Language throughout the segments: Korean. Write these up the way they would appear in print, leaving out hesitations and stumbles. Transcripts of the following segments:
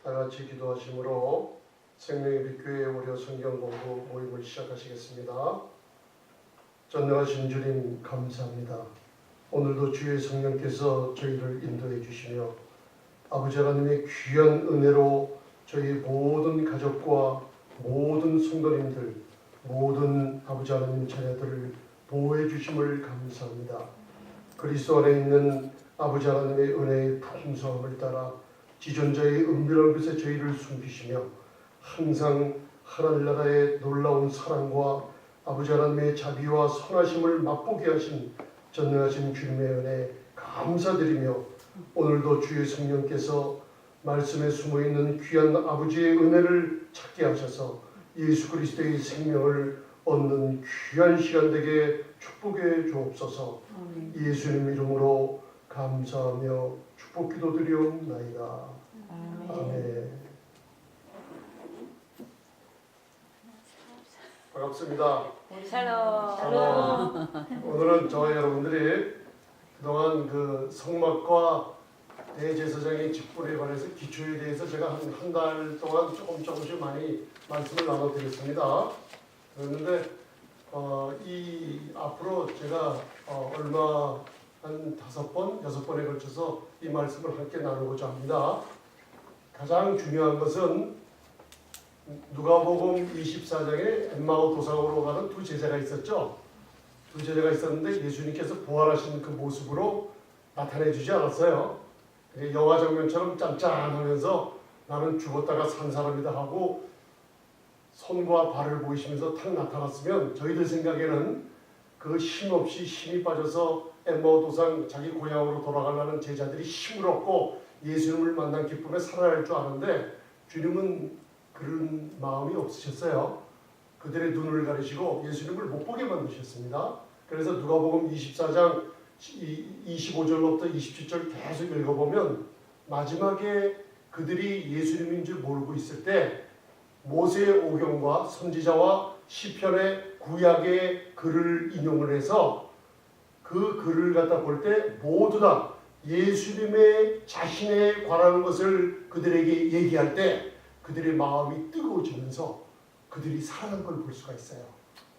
다 같이 기도하심으로 생명의 빛교회 월요 성경 공부 모임을 시작하시겠습니다. 전능하신 주님 감사합니다. 오늘도 주의 성령께서 저희를 인도해 주시며 아버지 하나님의 귀한 은혜로 저희 모든 가족과 모든 성도님들, 모든 아버지 하나님 자녀들을 보호해 주심을 감사합니다. 그리스도 안에 있는 아버지 하나님의 은혜의 풍성함을 따라 지존자의 은밀한 것에 저희를 숨기시며 항상 하나님 나라의 놀라운 사랑과 아버지 하나님의 자비와 선하심을 맛보게 하신 전능하신 주님의 은혜 감사드리며 오늘도 주의 성령께서 말씀에 숨어있는 귀한 아버지의 은혜를 찾게 하셔서 예수 그리스도의 생명을 얻는 귀한 시간 되게 축복해 주옵소서. 예수님 이름으로 감사하며 축복 기도드리옵나이다. 아멘. 반갑습니다. 샬롬. 오늘은 저와 여러분들이 그동안 그 성막과 대제사장의 직분에 관해서 기초에 대해서 제가 한 달 동안 조금씩 많이 말씀을 나눠드렸습니다. 그런데 이 앞으로 제가 얼마 한 5번, 6번에 걸쳐서 이 말씀을 함께 나누고자 합니다. 가장 중요한 것은 누가복음 24장에 엠마오 도상으로 가는 두 제자가 있었죠. 두 제자가 있었는데 예수님께서 부활하신 그 모습으로 나타내 주지 않았어요. 영화 장면처럼 짠짠하면서 나는 죽었다가 산 사람이다 하고 손과 발을 보이시면서 탁 나타났으면 저희들 생각에는 그 힘없이 힘이 빠져서 엠마오 도상 자기 고향으로 돌아가려는 제자들이 힘을 얻고 예수님을 만난 기쁨에 살아날 줄 아는데 주님은 그런 마음이 없으셨어요. 그들의 눈을 가리시고 예수님을 못 보게 만드셨습니다. 그래서 누가복음 24장 25절로부터 27절 계속 읽어보면 마지막에 그들이 예수님인 줄 모르고 있을 때 모세의 오경과 선지자와 시편의 구약의 글을 인용을 해서 그 글을 갖다 볼 때 모두 다 예수님의 자신에 관한 것을 그들에게 얘기할 때 그들의 마음이 뜨거워지면서 그들이 살아난 걸 볼 수가 있어요.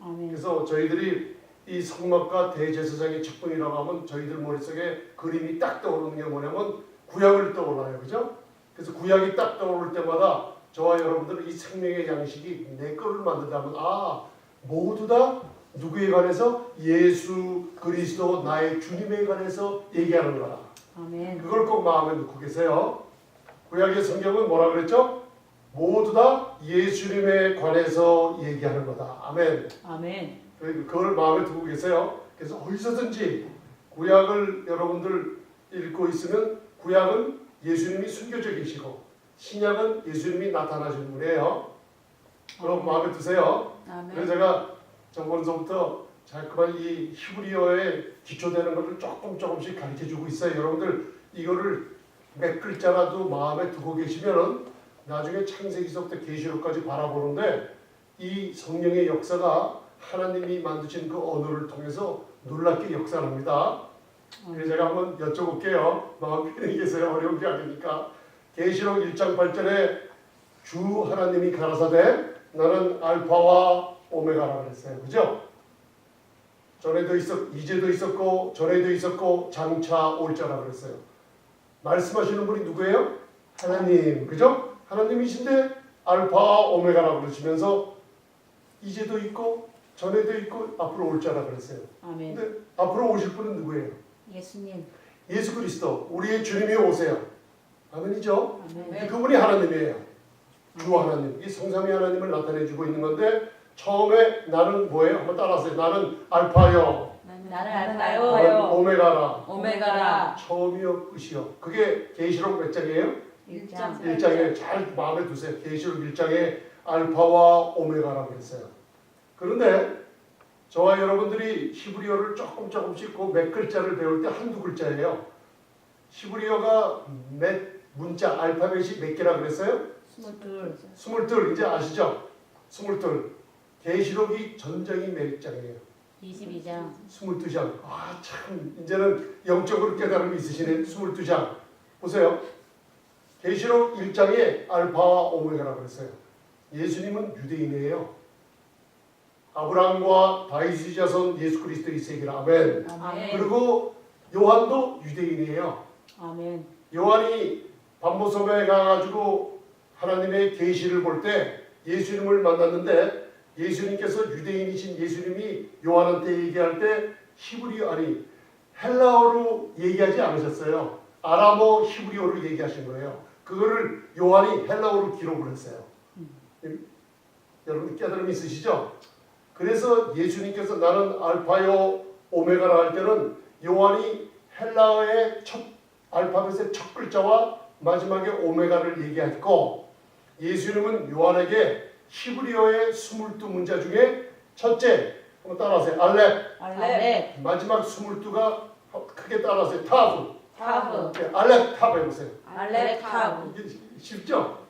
아멘. 그래서 저희들이 이 성막과 대제사장의 직분이라고 하면 저희들 머릿속에 그림이 딱 떠오르는 게 뭐냐면 구약을 떠올라요. 그죠? 그래서 구약이 딱 떠오를 때마다 저와 여러분들은 이 생명의 양식이 내 거를 만든다면 모두 다 누구에 관해서? 예수 그리스도 나의 주님에 관해서 얘기하는 거다. 아멘. 그걸 꼭 마음에 넣고 계세요. 구약의 성경은 뭐라 그랬죠? 모두 다 예수님에 관해서 얘기하는 거다. 아멘. 아멘. 그걸 마음에 두고 계세요. 그래서 어디서든지 구약을 여러분들 읽고 있으면 구약은 예수님이 숨겨져 계시고 신약은 예수님이 나타나신 분이에요. 그럼 마음에 두세요. 아멘. 그래서 제가 저번서부터 자꾸만 이 히브리어에 기초되는 것을 조금씩 가르쳐주고 있어요. 여러분들 이거를 몇 글자라도 마음에 두고 계시면은 나중에 창세기서부터 계시록까지 바라보는데 이 성령의 역사가 하나님이 만드신 그 언어를 통해서 놀랍게 역사합니다. 그래서 제가 한번 여쭤볼게요. 마음 편히 계세요. 어려운 게 아니니까. 계시록 1장 8절에 주 하나님이 가라사대 나는 알파와 오메가라 그랬어요. 그죠? 전에도 이제도 있었고 전에도 있었고 장차 올 자라 그랬어요. 말씀하시는 분이 누구예요? 하나님. 그죠? 하나님이신데 알파와 오메가라 그러시면서 이제도 있고 전에도 있고 앞으로 올 자라 그랬어요. 아멘. 근데 앞으로 오실 분은 누구예요? 예수님. 예수 그리스도. 우리의 주님이 오세요. 아멘이죠? 아멘. 그분이 하나님이에요. 주 하나님. 이 성삼위 하나님을 나타내주고 있는 건데 처음에 나는 뭐예요? 한번 따라하세요. 나는 알파요. 나는 나는 알파요. 오메가라. 오메가라. 처음이요 끝이요. 그게 계시록 몇 장이에요? 1장에 잘 마음에 두세요. 계시록 1장에 알파와 오메가라고 했어요. 그런데 저와 여러분들이 히브리어를 조금씩 그 몇 글자를 배울 때 한두 글자예요. 히브리어가 몇 문자 알파벳이 몇 개라 그랬어요? 22. 이제 아시죠? 22. 계시록이 전장이 몇 장이에요? 22장. 22장. 참 이제는 영적으로 깨달음이 있으시네. 22장. 보세요. 계시록 1장에 알파와 오메가라고 그랬어요. 예수님은 유대인이에요. 아브라함과 다윗의 자손 예수 그리스도의 세계라. 아멘. 아멘. 그리고 요한도 유대인이에요. 아멘. 요한이 반모섬에 가가지고 하나님의 계시를 볼 때 예수님을 만났는데 예수님께서 유대인이신 예수님이 요한한테 얘기할 때 히브리어 아니 헬라어로 얘기하지 않으셨어요. 아람어 히브리어로 얘기하신 거예요. 그거를 요한이 헬라어로 기록을 했어요. 여러분 깨달음이 있으시죠? 그래서 예수님께서 나는 알파요 오메가라 할 때는 요한이 헬라어의 첫 알파벳의 첫 글자와 마지막에 오메가를 얘기했고 예수님은 요한에게 히브리어의 22문자 중에 첫째 한번 따라하세요. 알렙. 알렙. 마지막 22가 크게 따라하세요. 타브. 타브. 알렙 타브 해보세요. 알렙 타브. 이게 쉽죠?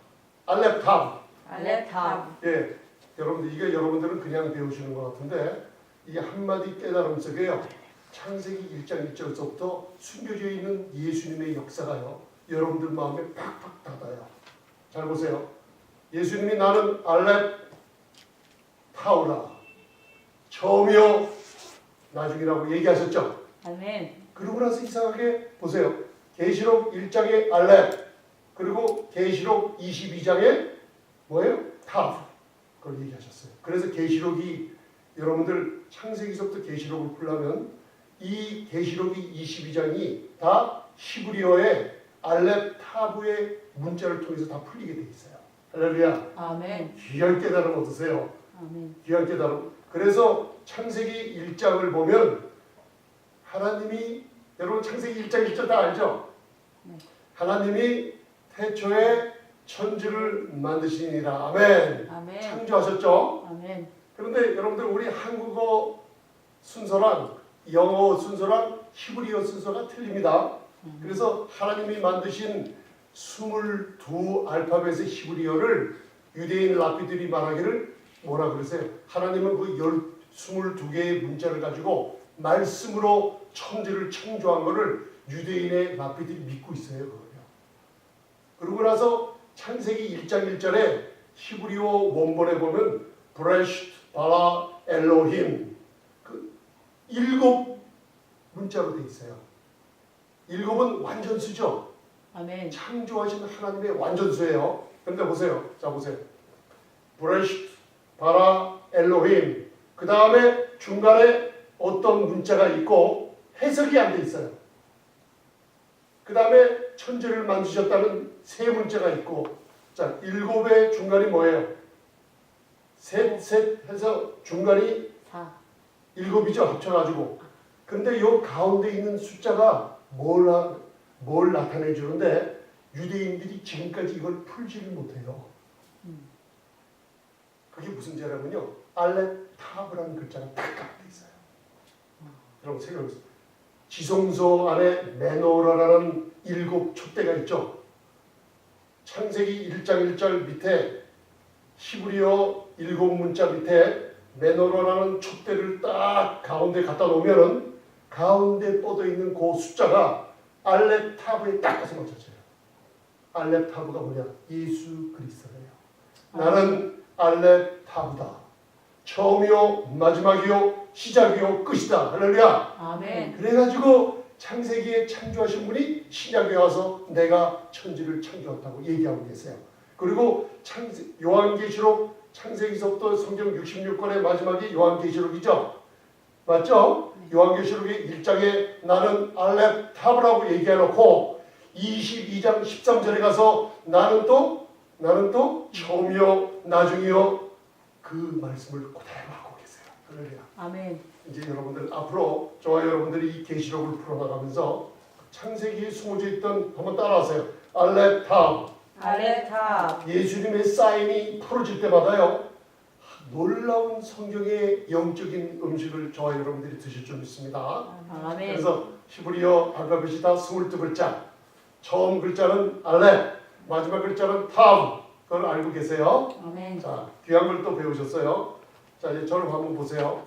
알렙 타브. 알렙 타브. 예, 여러분들 이게 여러분들은 그냥 배우시는 것 같은데 이게 한마디 깨달음 속에요. 창세기 1장 1절서부터 숨겨져 있는 예수님의 역사가요. 여러분들 마음에 팍팍 닫아요. 잘 보세요. 예수님이 나는 알렙 타우라 처음이요 나중이라고 얘기하셨죠. 아멘. 그러고 나서 이상하게 보세요. 계시록 1장에 알렙 그리고 계시록 22장에 뭐예요? 타브 그걸 얘기하셨어요. 그래서 계시록이 여러분들 창세기서부터 계시록을 풀려면 이 계시록이 22장이 다 히브리어의 알렙 타브의 문자를 통해서 다 풀리게 돼 있어요. 할렐루야. 아멘. 귀한 깨달음 얻으세요. 아멘. 귀한 깨달음. 그래서 창세기 1장을 보면 하나님이 여러분 창세기 1장 1절 다 알죠? 네. 하나님이 태초에 천지를 만드시니라. 아멘. 아멘. 창조하셨죠? 아멘. 그런데 여러분들 우리 한국어 순서랑 영어 순서랑 히브리어 순서가 틀립니다. 그래서 하나님이 만드신 22 알파벳의 히브리어를 유대인 랍비들이 말하기를 뭐라 그러세요? 하나님은 그 22개의 문자를 가지고 말씀으로 천지를 창조한 것을 유대인의 랍비들이 믿고 있어요. 그거요. 그러고 나서 창세기 1장 1절에 히브리어 원본에 보면 브레시트 바라 엘로힘 그 7 문자로 돼 있어요. 7은 완전수죠. 아멘. 창조하신 하나님의 완전수예요. 그런데 보세요. 자 보세요. 브레시트 바라 엘로힘 그 다음에 중간에 어떤 문자가 있고 해석이 안 돼 있어요. 그 다음에 천지를 만드셨다는 세 문자가 있고 자 7의 중간이 뭐예요? 셋 해서 중간이 4. 7이죠. 합쳐가지고. 근데 요 가운데 있는 숫자가 뭘 나타내 주는데 유대인들이 지금까지 이걸 풀지를 못해요. 그게 무슨 죄라면요. 알렙 타브라는 글자가 딱 깎여 있어요. 여러분 생각해보세요. 지성소 안에 메노라라는 7 촛대가 있죠. 창세기 1장 1절 밑에 히브리어 7 문자 밑에 메노라라는 촛대를 딱 가운데 갖다 놓으면은 가운데 뻗어 있는 그 숫자가 알렙 타브에 딱 가서 맞춰져요. 알렙 타브가 뭐냐? 예수 그리스도예요. 나는 알렙 타브다. 처음이요, 마지막이요, 시작이요, 끝이다. 할렐루야. 아멘. 그래가지고 창세기에 창조하신 분이 신약에 와서 내가 천지를 창조했다고 얘기하고 계세요. 그리고 요한계시록 창세기서부터 성경 66권의 마지막이 요한계시록이죠. 맞죠? 요한계시록의 1장에 나는 알렙 타브라고 얘기해놓고 22장 13절에 가서 나는 또 처음이요 나중이요 그 말씀을 그대로 하고 계세요. 할렐루야. 아멘. 이제 여러분들 앞으로 저와 여러분들이 이 계시록을 풀어나가면서 창세기에 숨어져 있던 한번 따라하세요. 알렙 타브. 알렙 타브. 예수님의 사인이 풀어질 때마다요. 놀라운 성경의 영적인 음식을 저와 여러분들이 드실 줄 믿습니다. 아멘. 그래서 히브리어 알파벳이 다 22글자. 처음 글자는 알렙, 마지막 글자는 타브. 그걸 알고 계세요. 아멘. 자, 귀한 걸 또 배우셨어요. 자, 이제 저를 한번 보세요.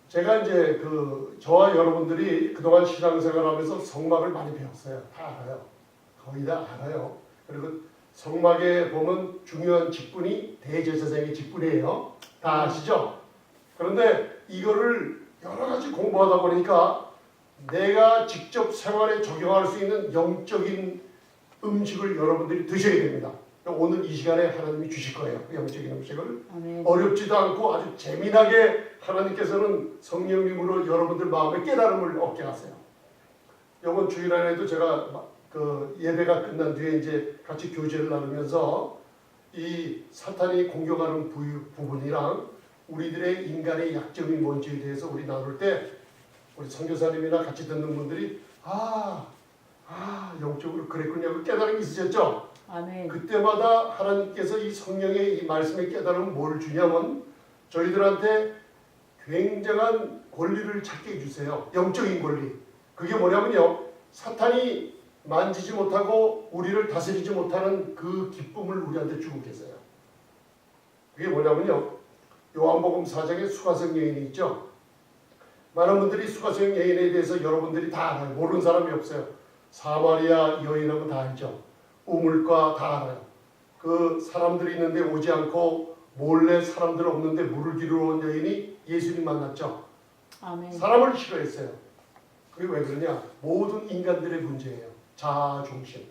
제가 이제 저와 여러분들이 그동안 신앙생활하면서 성막을 많이 배웠어요. 다 알아요. 거의 다 알아요. 그리고 성막에 보면 중요한 직분이 대제사장의 직분이에요. 다 아시죠? 그런데 이거를 여러 가지 공부하다 보니까 내가 직접 생활에 적용할 수 있는 영적인 음식을 여러분들이 드셔야 됩니다. 오늘 이 시간에 하나님이 주실 거예요. 영적인 음식을. 아멘. 어렵지도 않고 아주 재미나게 하나님께서는 성령님으로 여러분들 마음에 깨달음을 얻게 하세요. 이번 주일 안에도 제가 그 예배가 끝난 뒤에 이제 같이 교제를 나누면서 이 사탄이 공격하는 부분이랑 우리들의 인간의 약점이 뭔지에 대해서 우리 나눌 때 우리 선교사님이나 같이 듣는 분들이 영적으로 그랬군요. 그 깨달음이 있으셨죠? 아멘. 그때마다 하나님께서 이 성령의 이 말씀의 깨달음은 뭘 주냐면 저희들한테 굉장한 권리를 찾게 해주세요. 영적인 권리. 그게 뭐냐면요. 사탄이 만지지 못하고 우리를 다스리지 못하는 그 기쁨을 우리한테 주고 계세요. 그게 뭐냐면요. 요한복음 4장에 수가성 여인이 있죠. 많은 분들이 수가성 여인에 대해서 여러분들이 다 알아요. 모르는 사람이 없어요. 사마리아 여인하고 다 알죠. 우물가 다 알아요. 그 사람들이 있는데 오지 않고 몰래 사람들 없는데 물을 기르러 온 여인이 예수님 만났죠. 아멘. 사람을 싫어했어요. 그게 왜 그러냐? 모든 인간들의 문제예요. 자아 중심.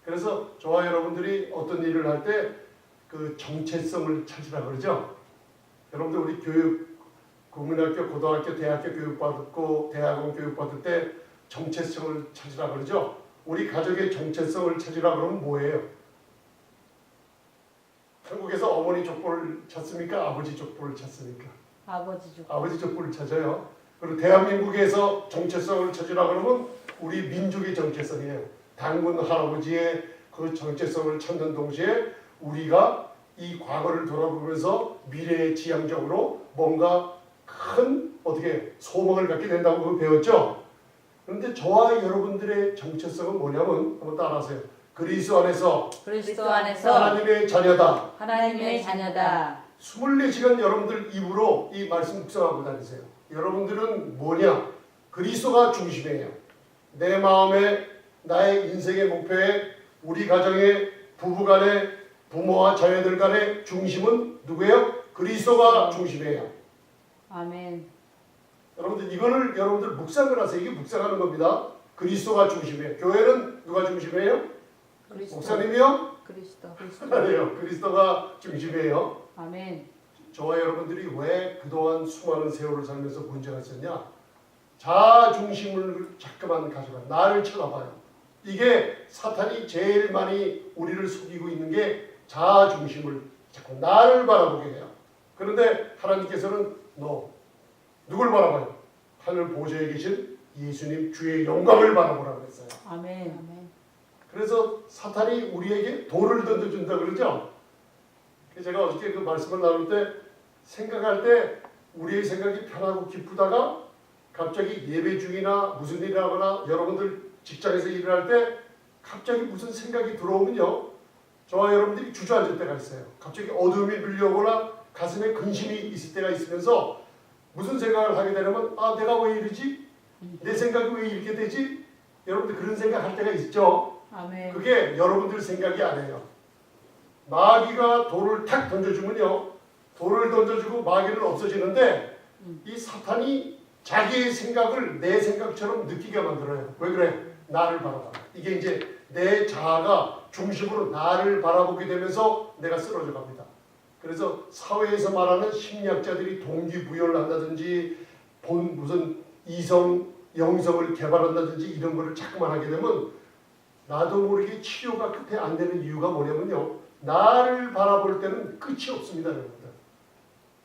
그래서 저와 여러분들이 어떤 일을 할 때 그 정체성을 찾으라 그러죠. 여러분들 우리 교육, 국민학교, 고등학교, 대학교 교육 받고 대학원 교육 받을 때 정체성을 찾으라 그러죠. 우리 가족의 정체성을 찾으라 그러면 뭐예요? 한국에서 어머니 족보를 찾습니까? 아버지 족보를 찾습니까? 아버지 족. 아버지 족보를 찾아요. 그리고 대한민국에서 정체성을 찾으라 그러면 우리 민족의 정체성이에요. 당군 할아버지의 그 정체성을 찾는 동시에 우리가 이 과거를 돌아보면서 미래의 지향적으로 뭔가 큰 어떻게 소망을 갖게 된다고 그거 배웠죠? 그런데 저와 여러분들의 정체성은 뭐냐면 한번 따라하세요. 그리스도 안에서 하나님의 자녀다. 하나님의 자녀다. 24시간 여러분들 입으로 이 말씀 묵상하고 다니세요. 여러분들은 뭐냐? 그리스도가 중심이에요. 내 마음에 나의 인생의 목표에 우리 가정의 부부간의 부모와 자녀들 간의 중심은 누구예요? 그리스도가 중심이에요. 아멘. 여러분들 이거를 여러분들 묵상을 하세요. 이게 묵상하는 겁니다. 그리스도가 중심이에요. 교회는 누가 중심이에요? 목사님이요? 그리스도. 아니에요. 그리스도가 중심이에요. 아멘. 저와 여러분들이 왜 그동안 수많은 세월을 살면서 문제가 있었냐? 자아 중심을 자꾸만 가져가. 나를 쳐다봐요. 이게 사탄이 제일 많이 우리를 속이고 있는 게 자아 중심을 자꾸 나를 바라보게 해요. 그런데 하나님께서는 누굴 바라봐요? 하늘 보좌에 계신 예수님 주의 영광을 바라보라고 했어요. 아멘. 그래서 사탄이 우리에게 돌을 던져준다 그러죠. 제가 어저께 그 말씀을 나눌 때 생각할 때 우리의 생각이 편하고 기쁘다가 갑자기 예배 중이나 무슨 일을 하거나 여러분들 직장에서 일을 할 때 갑자기 무슨 생각이 들어오면요. 저와 여러분들이 주저앉을 때가 있어요. 갑자기 어둠이 밀려오거나 가슴에 근심이 있을 때가 있으면서 무슨 생각을 하게 되냐면 내가 왜 이러지? 내 생각이 왜 이렇게 되지? 여러분들 그런 생각할 때가 있죠. 아멘. 그게 여러분들 생각이 아니에요. 마귀가 돌을 탁 던져주면요. 돌을 던져주고 마귀는 없어지는데 이 사탄이 자기의 생각을 내 생각처럼 느끼게 만들어요. 왜 그래? 나를 바라봐. 이게 이제 내 자아가 중심으로 나를 바라보게 되면서 내가 쓰러져 갑니다. 그래서 사회에서 말하는 심리학자들이 동기부여를 한다든지 무슨 이성, 영성을 개발한다든지 이런 거를 자꾸만 하게 되면 나도 모르게 치료가 끝에 안 되는 이유가 뭐냐면요. 나를 바라볼 때는 끝이 없습니다. 여러분들.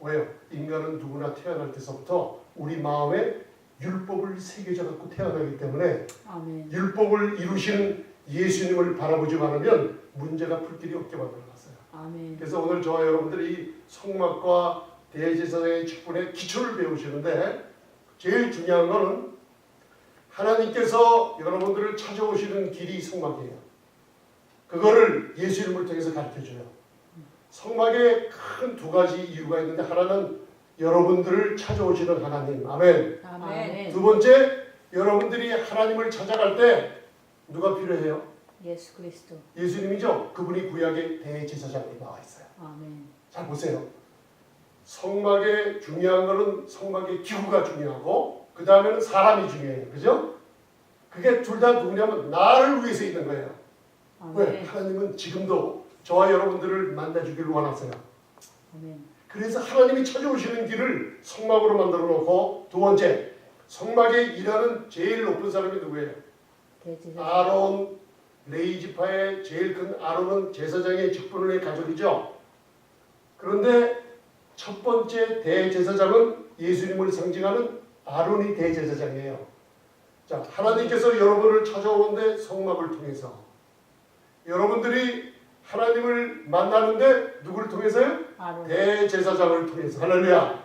왜요? 인간은 누구나 태어날 때서부터 우리 마음에 율법을 새겨져 갖고 태어나기 때문에 아멘. 율법을 이루신 예수님을 바라보지 않으면 문제가 풀 길이 없게 만들어놨어요. 아멘. 그래서 오늘 저와 여러분들이 성막과 대제사장의 직분의 기초를 배우시는데 제일 중요한 것은 하나님께서 여러분들을 찾아오시는 길이 성막이에요. 그거를 예수님을 통해서 가르쳐줘요. 성막에 큰 두 가지 이유가 있는데 하나는 여러분들을 찾아오시는 하나님. 아멘. 아멘. 두 번째, 여러분들이 하나님을 찾아갈 때 누가 필요해요? 예수 그리스도. 예수님이죠. 그분이 구약의 대제사장으로 나와 있어요. 아멘. 자 보세요. 성막의 중요한 거는 성막의 기구가 중요하고 그 다음에는 사람이 중요해요. 그죠? 그게 둘 다 누구냐면 나를 위해서 있는 거예요. 왜? 아멘. 하나님은 지금도 저와 여러분들을 만나주기를 원하세요. 아멘. 그래서 하나님이 찾아오시는 길을 성막으로 만들어 놓고 두 번째 성막에 일하는 제일 높은 사람이 누구예요? 대제사장. 아론. 레위 지파의 제일 큰 아론은 제사장의 직분을 가족이죠. 그런데 첫 번째 대제사장은 예수님을 상징하는 아론이 대제사장이에요. 자, 하나님께서 여러분을 찾아오는데 성막을 통해서 여러분들이 하나님을 만나는데 누구를 통해서요? 아론. 대제사장을 통해서. 할렐루야.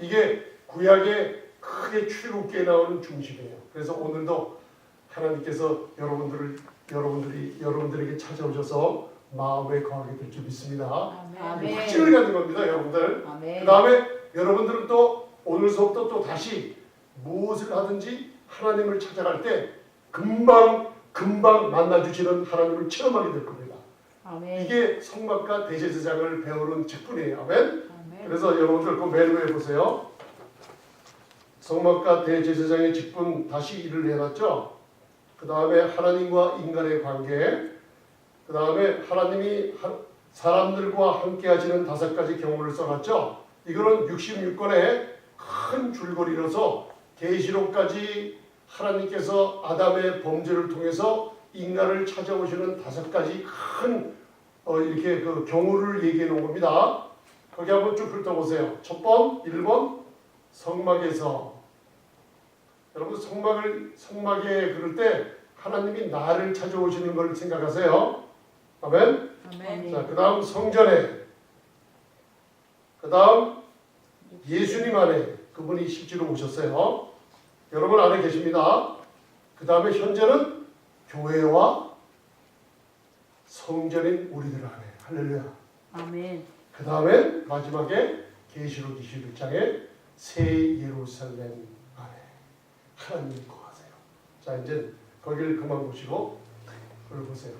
이게 구약의 크게 출애굽기에 나오는 중심이에요. 그래서 오늘도 하나님께서 여러분들에게 찾아오셔서 마음에 거하게 될 줄 믿습니다. 아멘. 확신을 갖는 겁니다, 여러분들. 아멘. 그 다음에 여러분들은 또 오늘서부터 또 다시 무엇을 하든지 하나님을 찾아갈 때 금방 만나주시는 하나님을 체험하게 될 겁니다. 아멘. 이게 성막과 대제사장을 배우는 직분이에요. 아멘. 아멘. 그래서 여러분들 그 매일매일 보세요. 성막과 대제사장의 직분 다시 일을 해놨죠. 그 다음에 하나님과 인간의 관계, 그 다음에 하나님이 사람들과 함께 하시는 5가지 경우를 써놨죠. 이거는 66권의 큰 줄거리로서 계시록까지 하나님께서 아담의 범죄를 통해서 인간을 찾아오시는 5가지 큰 이렇게 그 경우를 얘기해 놓은 겁니다. 거기 한번 쭉 훑어보세요. 첫 번, 1번 성막에서. 여러분 성막에 그럴 때 하나님이 나를 찾아오시는 걸 생각하세요. 아멘. 아멘. 자, 그 다음 성전에, 그 다음 예수님 안에 그분이 실제로 오셨어요. 여러분 안에 계십니다. 그 다음에 현재는 교회와 성전인 우리들 안에. 할렐루야. 아멘. 그 다음에 마지막에 계시록 21장에 새 예루살렘 안에 하나님이 거하세요. 자, 이제 거기를 그만 보시고 그걸 보세요.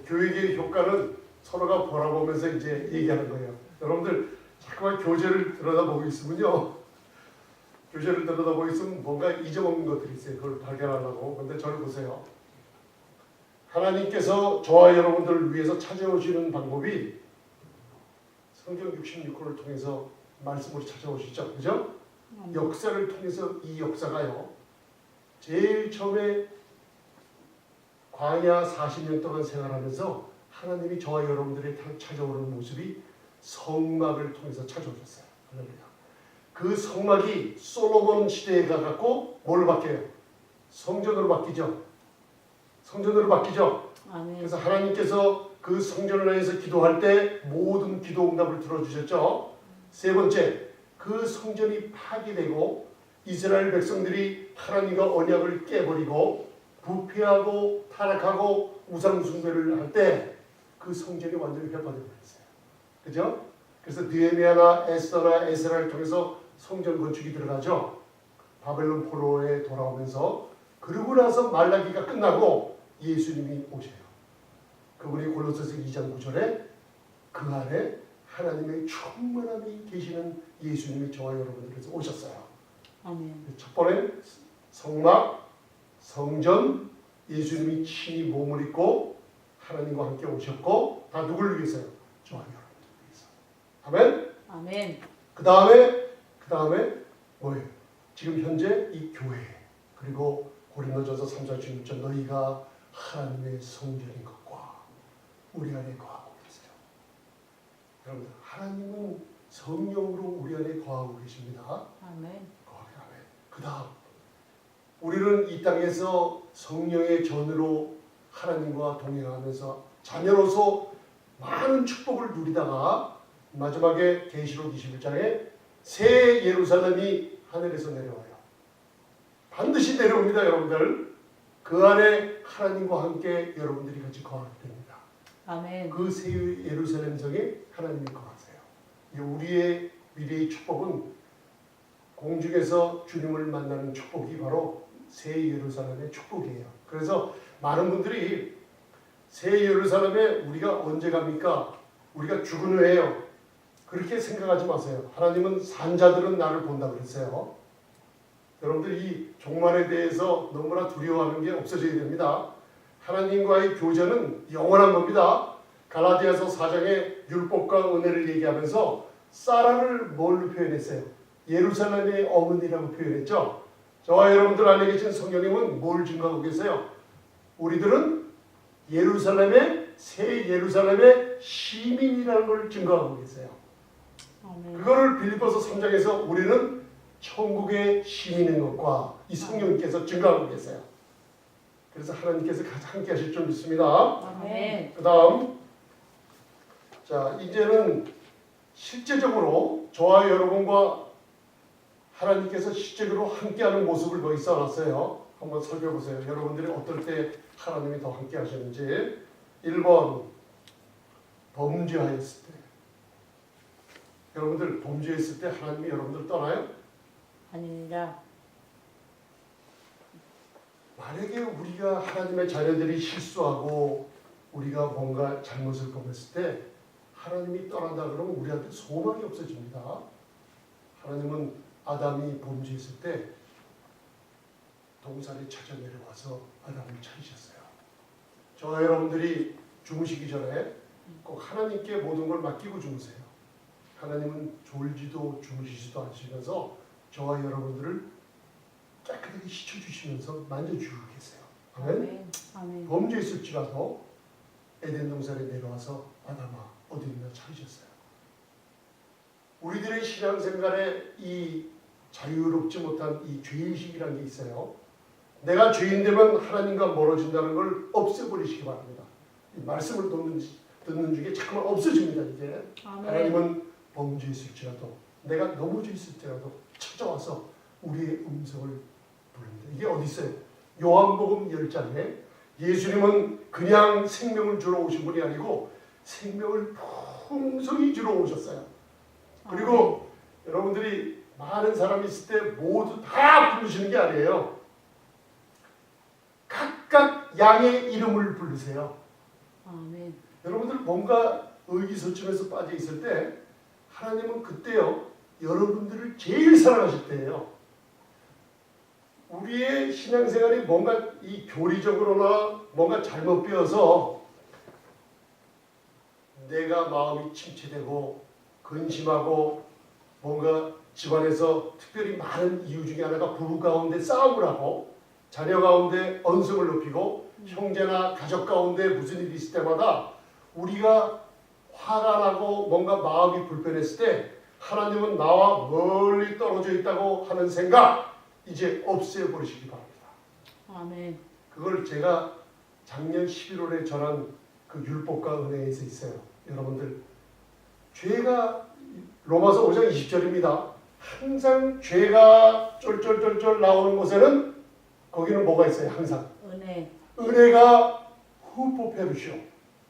교육의 효과는 서로가 바라보면서 이제 얘기하는 거예요. 여러분들 자꾸만 교재를 들여다보고 있으면요. 교재를 들여다보고 있으면 뭔가 잊어먹는 것들이 있어요. 그걸 발견하려고. 근데 저를 보세요. 하나님께서 저와 여러분들을 위해서 찾아오시는 방법이 성경 66권을 통해서 말씀으로 찾아오시죠. 그죠? 역사를 통해서 이 역사가요. 제일 처음에 광야 40년 동안 생활하면서 하나님이 저와 여러분들이 찾아오는 모습이 성막을 통해서 찾아오셨어요. 할렐루야. 그 성막이 솔로몬 시대에 가갖고 뭘 바뀌어요? 성전으로 바뀌죠. 성전으로 바뀌죠. 아멘. 그래서 하나님께서 그 성전을 위해서 기도할 때 모든 기도 응답을 들어주셨죠. 세 번째, 그 성전이 파괴되고 이스라엘 백성들이 하나님과 언약을 깨버리고 부패하고 타락하고 우상 숭배를 할 때 그 성전이 완전히 폐파되어 버렸어요. 그죠? 그래서 느헤미야나 에스더나 에스라를 통해서 성전 건축이 들어가죠. 바벨론 포로에 돌아오면서 그러고 나서 말라기가 끝나고 예수님이 오셔요. 그분이 골로새서 2장 9절에 그 안에 하나님의 충만함이 계시는 예수님이 저와 여러분들께서 오셨어요. 아멘. 첫 번에 성막, 성전, 예수님이 친히 몸을 입고 하나님과 함께 오셨고 다 누구를 위해서요? 저와 여러분들 위해서. 아멘. 아멘. 그 다음에 뭐예요? 지금 현재 이 교회 그리고 고린도전서 3장 16절 너희가 하나님의 성전인 것과 우리 안에 거하고 계세요. 여러분들 하나님은 성령으로 우리 안에 거하고 계십니다. 아멘. 그 다음 우리는 이 땅에서 성령의 전으로 하나님과 동행하면서 자녀로서 많은 축복을 누리다가 마지막에 계시록 21장에 새 예루살렘이 하늘에서 내려와요. 반드시 내려옵니다. 여러분들. 그 안에 하나님과 함께 여러분들이 같이 거하게 됩니다. 아멘. 그 새 예루살렘 성에 하나님이 거하세요. 우리의 미래의 축복은 공중에서 주님을 만나는 축복이 바로 새 예루살렘의 축복이에요. 그래서 많은 분들이 새 예루살렘에 우리가 언제 갑니까? 우리가 죽은 후에요. 그렇게 생각하지 마세요. 하나님은 산자들은 나를 본다 그랬어요. 여러분들 이 종말에 대해서 너무나 두려워하는 게 없어져야 됩니다. 하나님과의 교제는 영원한 겁니다. 갈라디아서 4장에 율법과 은혜를 얘기하면서 사라를 뭘로 표현했어요? 예루살렘의 어머니라고 표현했죠. 저와 여러분들 안에 계신 성령님은 뭘 증거하고 계세요? 우리들은 예루살렘의 새 예루살렘의 시민이라는 걸 증거하고 계세요. 아멘. 그거를 빌립보서 3장에서 우리는 천국의 시민인 것과 이 성령님께서 증거하고 계세요. 그래서 하나님께서 함께 하실 줄 믿습니다. 아멘. 그 다음 자 이제는 실제적으로 저와 여러분과 하나님께서 실제적으로 함께하는 모습을 거기 써놨어요. 한번 살펴보세요. 여러분들이 어떨 때 하나님이 더 함께 하셨는지. 1번 범죄하였을 때. 여러분들 범죄했을 때 하나님이 여러분들 떠나요? 아닙니다. 만약에 우리가 하나님의 자녀들이 실수하고 우리가 뭔가 잘못을 범했을 때 하나님이 떠난다 그러면 우리한테 소망이 없어집니다. 하나님은 아담이 범죄했을 때 동산에 찾아 내려와서 아담을 찾으셨어요. 저와 여러분들이 주무시기 전에 꼭 하나님께 모든 걸 맡기고 주무세요. 하나님은 졸지도 주무시지도 않으시면서 저와 여러분들을 깨끗하게 씻어주시면서 만져주고 계세요. 아멘. 아멘. 범죄했을지라도 에덴 동산에 내려와서 아담아 어디 있나 찾으셨어요. 우리들의 신앙생활에 이 자유롭지 못한 이 죄의식이라는 게 있어요. 내가 죄인 되면 하나님과 멀어진다는 걸 없애버리시기 바랍니다. 이 말씀을 듣는 중에 자꾸만 없어집니다. 이게 아멘. 하나님은 범죄했을지라도 내가 넘어져 있을지라도 찾아와서 우리의 음성을 부릅니다. 이게 어디 있어요? 요한복음 10장에 예수님은 그냥 생명을 주러 오신 분이 아니고 생명을 풍성히 주러 오셨어요. 그리고 여러분들이 많은 사람이 있을 때 모두 다 부르시는 게 아니에요. 각각 양의 이름을 부르세요. 아멘. 여러분들 뭔가 의기소침해서 빠져 있을 때 하나님은 그때요 여러분들을 제일 사랑하실 때예요. 우리의 신앙생활이 뭔가 이 교리적으로나 뭔가 잘못 배워서 내가 마음이 침체되고 근심하고 뭔가 집안에서 특별히 많은 이유 중에 하나가 부부 가운데 싸움을 하고 자녀 가운데 언성을 높이고 형제나 가족 가운데 무슨 일이 있을 때마다 우리가 화가 나고 뭔가 마음이 불편했을 때 하나님은 나와 멀리 떨어져 있다고 하는 생각 이제 없애버리시기 바랍니다. 아멘. 그걸 제가 작년 11월에 전한 그 율법과 은혜에서 있어요. 여러분들 죄가 로마서 5장 20절입니다. 항상 죄가 쫄쫄쫄쫄 나오는 곳에는 거기는 뭐가 있어요? 항상 은혜. 은혜가 후포페르시오.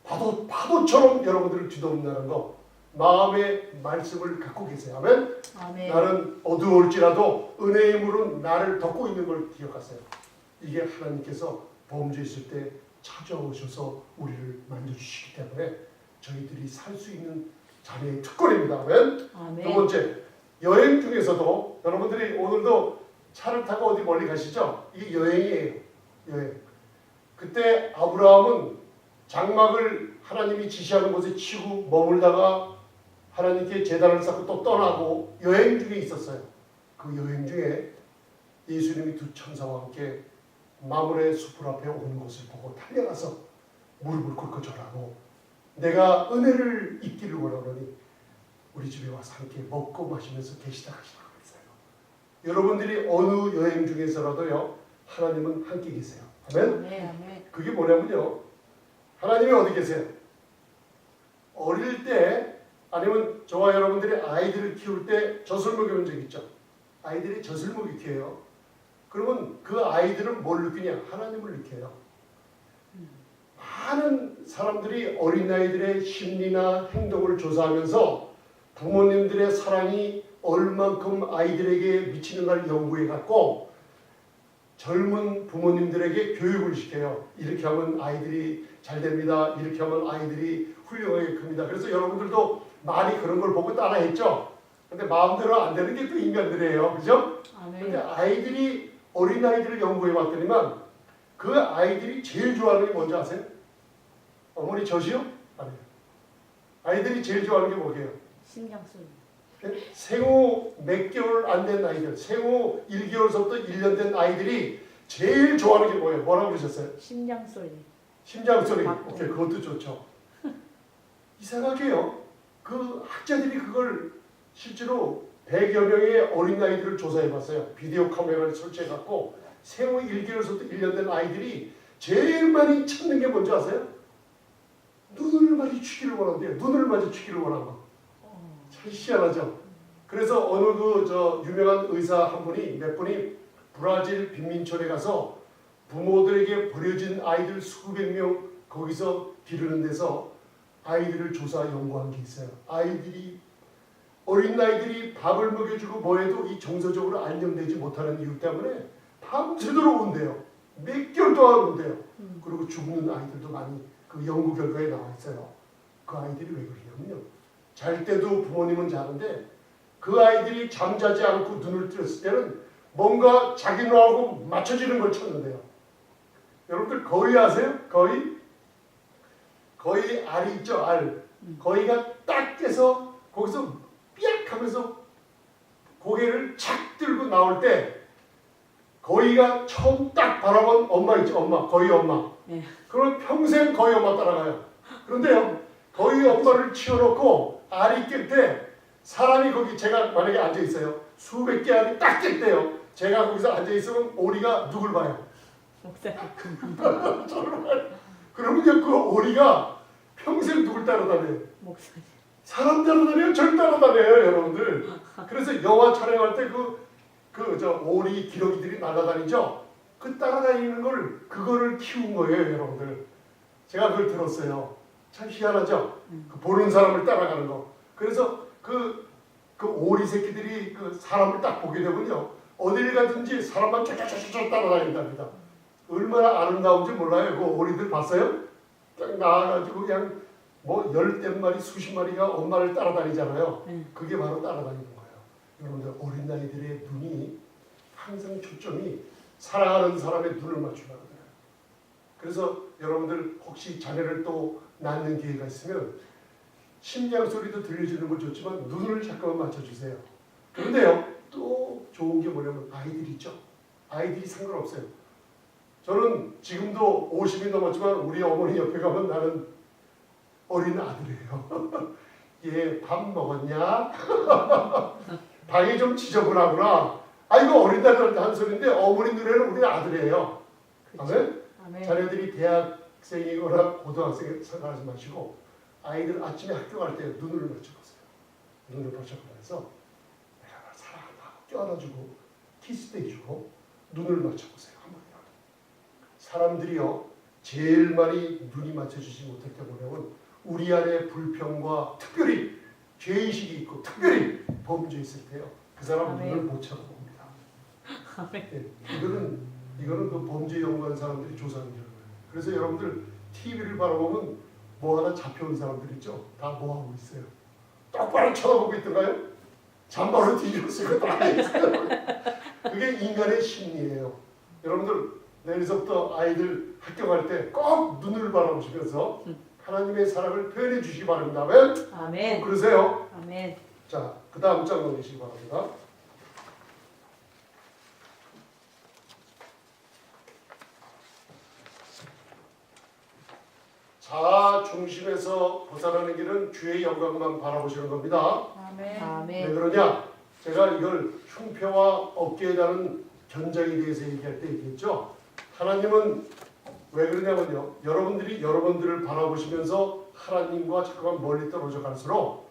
파도처럼 여러분들을 뒤덮는다는 거 마음의 말씀을 갖고 계세요. 아멘? 아멘. 나는 어두울지라도 은혜의 물은 나를 덮고 있는 걸 기억하세요. 이게 하나님께서 범죄했을 때 찾아오셔서 우리를 만져주시기 때문에 저희들이 살 수 있는 자녀의 특권입니다. 아멘? 아멘. 두 번째, 여행 중에서도 여러분들이 오늘도 차를 타고 어디 멀리 가시죠? 이게 여행이에요. 여행. 그때 아브라함은 장막을 하나님이 지시하는 곳에 치고 머물다가 하나님께 제단을 쌓고 또 떠나고 여행 중에 있었어요. 그 여행 중에 예수님이 두 천사와 함께 마물의 숲을 앞에 오는 것을 보고 달려가서 무릎을 꿇고 절하고 내가 은혜를 입기를 원하노니 우리 집에 와서 함께 먹고 마시면서 계시다 하시라고 했어요. 여러분들이 어느 여행 중에서라도요 하나님은 함께 계세요. 아멘? 아멘. 그게 뭐냐면요 하나님이 어디 계세요? 어릴 때 아니면 저와 여러분들이 아이들을 키울 때 젖을 먹여본 적 있죠? 아이들이 젖을 먹이켜요. 그러면 그 아이들은 뭘 느끼냐? 하나님을 느껴요. 많은 사람들이 어린아이들의 심리나 행동을 조사하면서 부모님들의 사랑이 얼만큼 아이들에게 미치는가를 연구해갖고 젊은 부모님들에게 교육을 시켜요. 이렇게 하면 아이들이 잘 됩니다. 이렇게 하면 아이들이 훌륭하게 큽니다. 그래서 여러분들도 많이 그런 걸 보고 따라했죠. 근데 마음대로 안 되는 게 또 인간들이에요. 그죠? 근데 아멘. 아이들이 어린아이들을 연구해 봤더니만 그 아이들이 제일 좋아하는 게 뭔지 아세요? 어머니 젖이요? 아니에요. 아이들이 제일 좋아하는 게 뭐예요? 심장 소리. 생후 몇 개월 안 된 아이들, 생후 1개월서부터 1년 된 아이들이 제일 좋아하는 게 뭐예요? 뭐라고 그러셨어요? 심장 소리. 심장 소리. 맞고. 오케이, 그것도 좋죠. 이상하게요. 그 학자들이 그걸 실제로 100여 명의 어린 아이들을 조사해 봤어요. 비디오 카메라를 설치해 갖고 생후 1개월서부터 1년 된 아이들이 제일 많이 찾는 게 뭔지 아세요? 눈을 마주치기를 원한대요. 눈을 마주치기를 원한 거. 참 희한하죠. 그래서 어느 유명한 의사 한 분이 몇 분이 브라질 빈민촌에 가서 부모들에게 버려진 아이들 수백 명 거기서 기르는 데서 아이들을 조사 연구한 게 있어요. 어린 아이들이 밥을 먹여주고 뭐해도 이 정서적으로 안정되지 못하는 이유 때문에 밤새도록 운대요. 몇 개월 동안 운대요. 그리고 죽는 아이들도 많이 그 연구 결과에 나와 있어요. 그 아이들이 왜 그러냐면요. 잘 때도 부모님은 자는데 그 아이들이 잠자지 않고 눈을 떴을 때는 뭔가 자기 뇌하고 맞춰지는 걸 찾는데요. 여러분들 거위 아세요? 거위 알이 있죠? 알. 거위가 딱 깨서 거기서 삐약 하면서 고개를 착 들고 나올 때 거위가 처음 딱 바라본 엄마 있죠? 엄마. 거위 엄마. 네. 그럼 평생 거위 엄마 따라가요. 그런데요. 거위 엄마를 치워놓고 알이 깰 때 사람이 거기 제가 만약에 앉아 있어요. 수백 개 알이 딱 깼대요. 제가 거기서 앉아 있으면 오리가 누굴 봐요? 목사님. 저를 봐요. 그러면 그 오리가 평생 누굴 따라다녀요? 목사님. 사람 따라다녀요? 절 따라다녀요, 여러분들. 그래서 영화 촬영할 때 오리 기러기들이 날아다니죠? 그 따라다니는 그거를 키운 거예요, 여러분들. 제가 그걸 들었어요. 참 희한하죠? 그 보는 사람을 따라가는 거. 그래서 그 오리 새끼들이 그 사람을 딱 보게 되면요. 어딜 가든지 사람만 쫙쫙쫙쫙 따라다닌답니다. 얼마나 아름다운지 몰라요. 그 오리들 봤어요? 딱 나와가지고 그냥 뭐 10마리, 수십 마리가 엄마를 따라다니잖아요. 그게 바로 따라다니는 거예요. 여러분들 어린 아이들의 눈이 항상 초점이 사랑하는 사람의 눈을 맞추려고 해요. 그래서 여러분들 혹시 자녀를 또 낳는 기회가 있으면 심장 소리도 들려주는 건 좋지만 눈을 잠깐만 맞춰주세요. 그런데요, 또 좋은 게 뭐냐면 아이들 있죠. 아이들이 상관없어요. 저는 지금도 50이 넘었지만 우리 어머니 옆에 가면 나는 어린 아들이에요. 얘 밥 먹었냐? 방이 좀 지저분하구나. 이거 어린 아들한테 한 소리인데 어머니 눈에는 우리 아들이에요. 아멘? 아멘. 자녀들이 대학생이거나 고등학생이 생각하지 마시고 아이들 아침에 학교 갈 때 눈을 맞춰보세요. 눈을 맞춰보면서 내가 사랑한다 껴안아주고 키스도 해주고 눈을 맞춰보세요. 한번이라도. 사람들이요 제일 많이 눈이 맞춰주지 못할 때 뭐냐면 우리 안에 불평과 특별히 죄의식이 있고 특별히 범죄 있을 때요. 그 사람 아멘. 눈을 못 쳐다봅니다. 아멘. 네, 이거는 그 범죄 연구한 사람들이 조사한 결과예요. 그래서 여러분들 TV를 바라보면 뭐 하나 잡혀온 사람들 있죠? 다 뭐 하고 있어요? 똑바로 쳐다보고 있던가요? 잠바로 뒤집어 쓰고 다 있어요. 그게 인간의 심리예요. 여러분들 내일서부터 아이들 학교 갈 때 꼭 눈을 바라보시면서 하나님의 사랑을 표현해 주시기 바랍니다. 아멘? 아멘. 그러세요. 아멘. 자, 그 다음 장 넘기시기 바랍니다. 자아 중심에서 벗어나는 길은 주의 영광만 바라보시는 겁니다. 아멘. 왜 아멘. 그러냐? 제가 이걸 흉표와 어깨에 다는 견장에 대해서 얘기할 때 얘기했죠. 하나님은 왜 그러냐면요. 여러분들이 여러분들을 바라보시면서 하나님과 자꾸만 멀리 떨어져 갈수록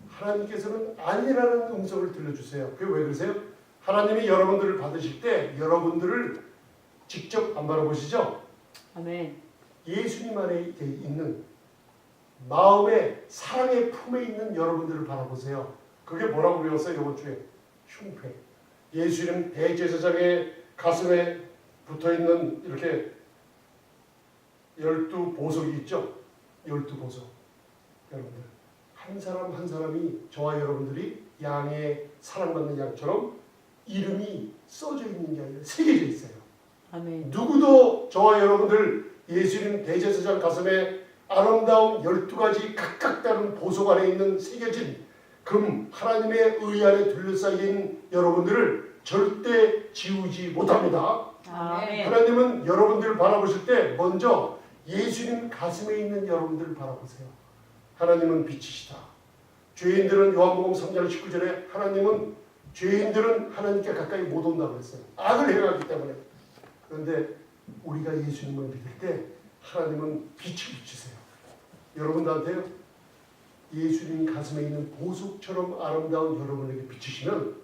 하나님께서는 아니라는 음성을 들려주세요. 그게 왜 그러세요? 하나님이 여러분들을 받으실 때 여러분들을 직접 안 바라보시죠? 아멘. 예수님 안에 있는 마음의 사랑의 품에 있는 여러분들을 바라보세요. 그게 뭐라고 배웠어요? 이번 주에 흉패. 예수님 대제사장의 가슴에 붙어 있는 이렇게 12보석이 있죠. 12보석. 여러분들 한 사람 한 사람이 저와 여러분들이 양의 사랑받는 양처럼 이름이 써져 있는 게 아니라 새겨져 있어요. 아멘. 누구도 저와 여러분들 예수님 대제사장 가슴에 아름다운 12가지 각각 다른 보석 안에 있는 새겨진 금 하나님의 의 안에 둘러싸인 여러분들을 절대 지우지 못합니다. 아멘. 하나님은 여러분들을 바라보실 때 먼저 예수님 가슴에 있는 여러분들을 바라보세요. 하나님은 빛이시다. 죄인들은 요한복음 3장 19절에 하나님은 죄인들은 하나님께 가까이 못 온다고 했어요. 악을 행하기 때문에. 그런데 우리가 예수님을 믿을 때 하나님은 빛을 비추세요. 여러분들한테요. 예수님 가슴에 있는 보석처럼 아름다운 여러분에게 비추시면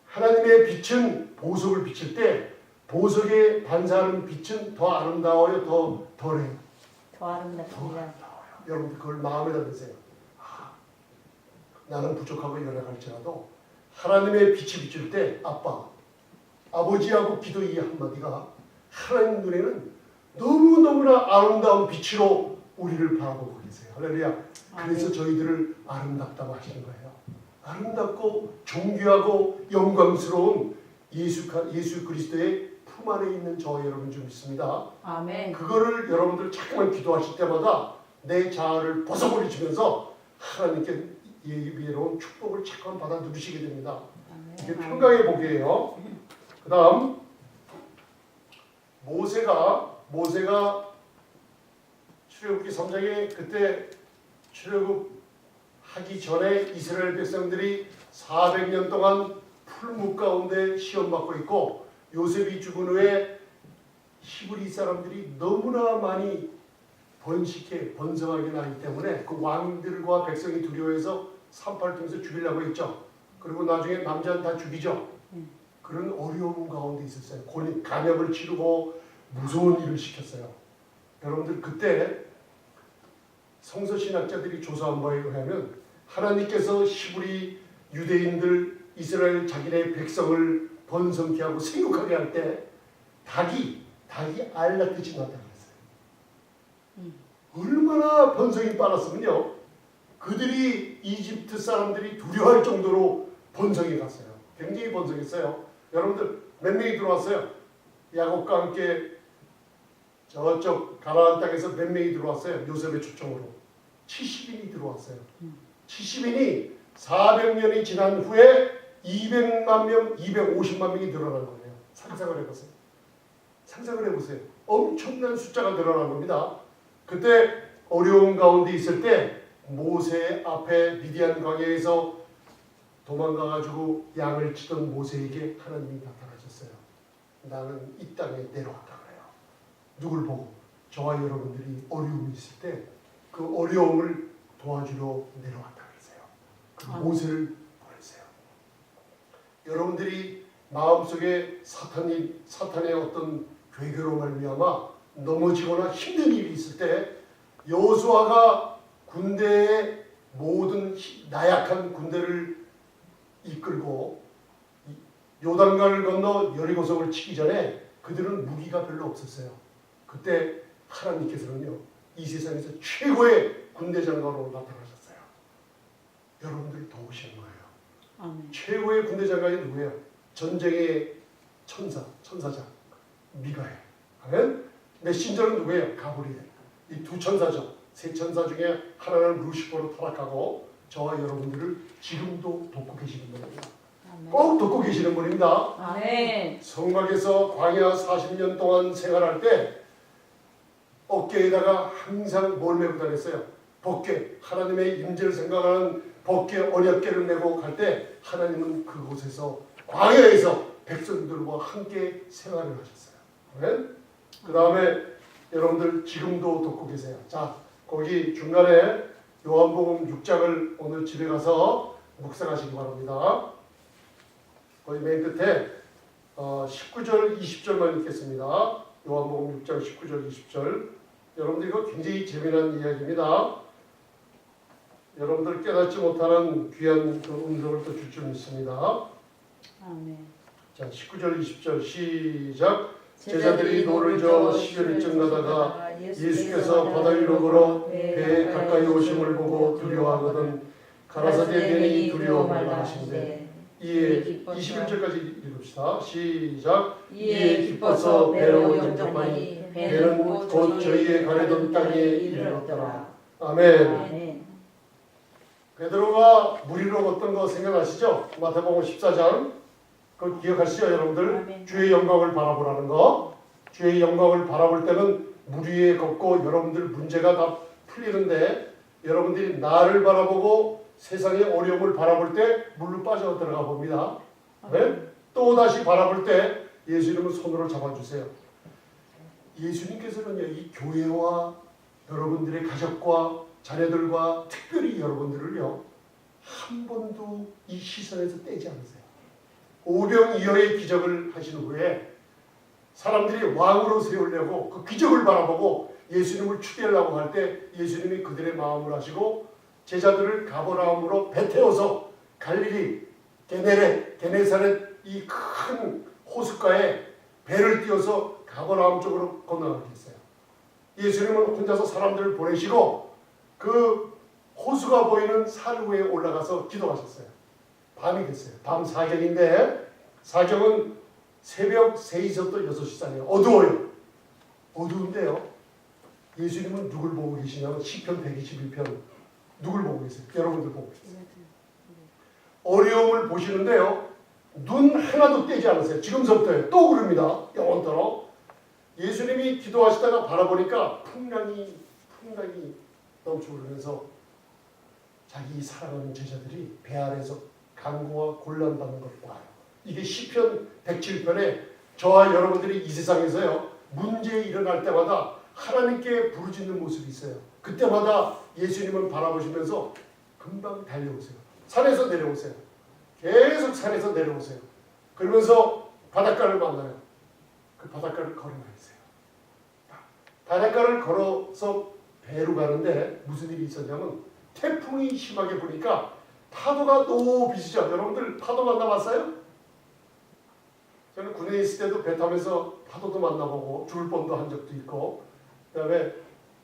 하나님의 빛은 보석을 비칠 때 보석에 반사하는 빛은 더 아름다워요? 더 덜해요? 더 아름답습니다. 여러분들 그걸 마음에다 드세요. 나는 부족하고 연약할지라도 하나님의 빛이 비칠 때 아빠, 아버지하고 기도 이 한마디가 하나님 눈에는 너무너무나 아름다운 빛으로 우리를 바라보고 계세요. 할렐루야. 그래서 저희들을 아름답다고 하시는 거예요. 아름답고 존귀하고 영광스러운 예수 그리스도의 품 안에 있는 저와 여러분 좀 있습니다. 아멘. 그거를 여러분들 자꾸만 기도하실 때마다 내 자아를 벗어버리시면서 하나님께 예비로운 축복을 자꾸만 받아 누리시게 됩니다. 이게 평강의 복이에요. 그 다음 모세가 출애굽기 3장에 그때 출애굽하기 전에 이스라엘 백성들이 400년 동안 풀무 가운데 시험받고 있고 요셉이 죽은 후에 히브리 사람들이 너무나 많이 번성하게 나기 때문에 그 왕들과 백성이 두려워해서 산파를 통해서 죽이려고 했죠. 그리고 나중에 남자는 다 죽이죠. 그런 어려움 가운데 있었어요. 간염을 치르고 무서운 일을 시켰어요. 여러분들 그때 성서신학자들이 조사한 바에 의하면 하나님께서 히브리 유대인들 이스라엘 자기네 백성을 번성케 하고 생육하게 할 때 닭이 알 낳듯이 낳았다고 했어요. 얼마나 번성이 빠랐으면요. 그들이 이집트 사람들이 두려워할 정도로 번성해 갔어요. 굉장히 번성했어요. 여러분들 몇 명이 들어왔어요? 야곱과 함께 저쪽 가나안 땅에서 몇 명이 들어왔어요? 요셉의 초청으로 70인이 들어왔어요. 70인이 400년이 지난 후에 200만 명, 250만 명이 늘어난 거예요. 상상을 해보세요. 상상을 해보세요. 엄청난 숫자가 늘어난 겁니다. 그때 어려운 가운데 있을 때 모세 앞에 미디안 광야에서 도망가가지고 양을 치던 모세에게 하나님이 나타나셨어요. 나는 이 땅에 내려왔다 그래요. 누굴 보고? 저와 여러분들이 어려움이 있을 때 그 어려움을 도와주러 내려왔다 그러세요. 그 모세를 보냈어요. 여러분들이 마음속에 사탄의 어떤 괴계로 말미암아 넘어지거나 힘든 일이 있을 때 여호수아가 군대의 모든 나약한 군대를 이끌고 요단강을 건너 여리고성을 치기 전에 그들은 무기가 별로 없었어요. 그때 하나님께서는요 이 세상에서 최고의 군대 장관으로 나타나셨어요. 여러분들을 도우시는 거예요. 아멘. 최고의 군대 장관이 누구예요? 전쟁의 천사장 미가엘. 아멘. 메신저는 누구예요? 가브리엘. 이 두 천사죠. 세 천사 중에 하나는 루시퍼로 타락하고 저와 여러분들을 지금도 돕고 계시는 분입니다. 꼭 돕고 계시는 분입니다. 아멘. 성막에서 광야 40년 동안 생활할 때 어깨에다가 항상 뭘 메고 다녔어요? 법궤. 하나님의 임재를 생각하는 법궤 언약궤를 메고 갈 때 하나님은 그곳에서 광야에서 백성들과 함께 생활을 하셨어요. 아멘. 그 다음에 여러분들 지금도 돕고 계세요. 자, 거기 중간에 요한복음 6장을 오늘 집에 가서 묵상하시기 바랍니다. 거기 맨 끝에 19절 20절만 읽겠습니다. 요한복음 6장 19절 20절. 여러분들 이거 굉장히 재미난 이야기입니다. 여러분들 깨닫지 못하는 귀한 그 음성을 또 줄 줄 믿습니다. 아멘. 자, 19절 20절 시작. 제자들이 노를 저어 시결일정 나다가 예수께서 바다 위로 걸어 배에 가까이 오심을 보고 두려워하거든 가라사대 내니 두려워 말라 하시는데 이에 21절까지 읽읍시다. 시작. 이에 기뻐서 배로 영접하니 배는 곧 저희의 가려던 땅에 이르렀더라. 아멘. 아멘. 베드로가 무리로 걷던 거 생각하시죠? 마태복음 14장 그거 기억하시죠 여러분들? 아멘. 주의 영광을 바라보라는 거. 주의 영광을 바라볼 때는 물 위에 걷고 여러분들 문제가 다 풀리는데 여러분들이 나를 바라보고 세상의 어려움을 바라볼 때 물로 빠져 들어가 봅니다. 네? 또 다시 바라볼 때 예수님은 손으로 잡아주세요. 예수님께서는요 이 교회와 여러분들의 가족과 자녀들과 특별히 여러분들을요 한 번도 이 시선에서 떼지 않으세요. 오병이어의 기적을 하신 후에 사람들이 왕으로 세우려고 그 기적을 바라보고 예수님을 추대하려고 할 때 예수님이 그들의 마음을 하시고 제자들을 가버나움으로 배 태워서 갈릴리 게네사렛 이 큰 호숫가에 배를 띄워서 가버나움 쪽으로 건너가게 했어요. 예수님은 혼자서 사람들을 보내시고 그 호수가 보이는 산 위에 올라가서 기도하셨어요. 밤이 됐어요. 밤 사경인데 사경은 새벽 3시부터 6시 사이에요. 어두워요. 어두운데요. 예수님은 누굴 보고 계시냐면 시편 121편 누굴 보고 계세요? 여러분들 보고 계세요. 어려움을 보시는데요. 눈 하나도 떼지 않으세요. 지금서부터요. 또 그럽니다. 영원토록. 예수님이 기도하시다가 바라보니까 풍랑이 넘쳐오르면서 자기 사랑하는 제자들이 배 아래에서 간구와 곤란받는 걸 봐요. 이게 시편 107편에 저와 여러분들이 이 세상에서요. 문제 일어날 때마다 하나님께 부르짖는 모습이 있어요. 그때마다 예수님을 바라보시면서 금방 달려오세요. 산에서 내려오세요. 계속 산에서 내려오세요. 그러면서 바닷가를 만나요. 그 바닷가를 걸어가세요. 바닷가를 걸어서 배로 가는데 무슨 일이 있었냐면 태풍이 심하게 부니까 파도가 너무 비시죠. 여러분들 파도 만나봤어요? 저는 군에 있을 때도 배 타면서 파도도 만나보고 줄본도 한 적도 있고 그다음에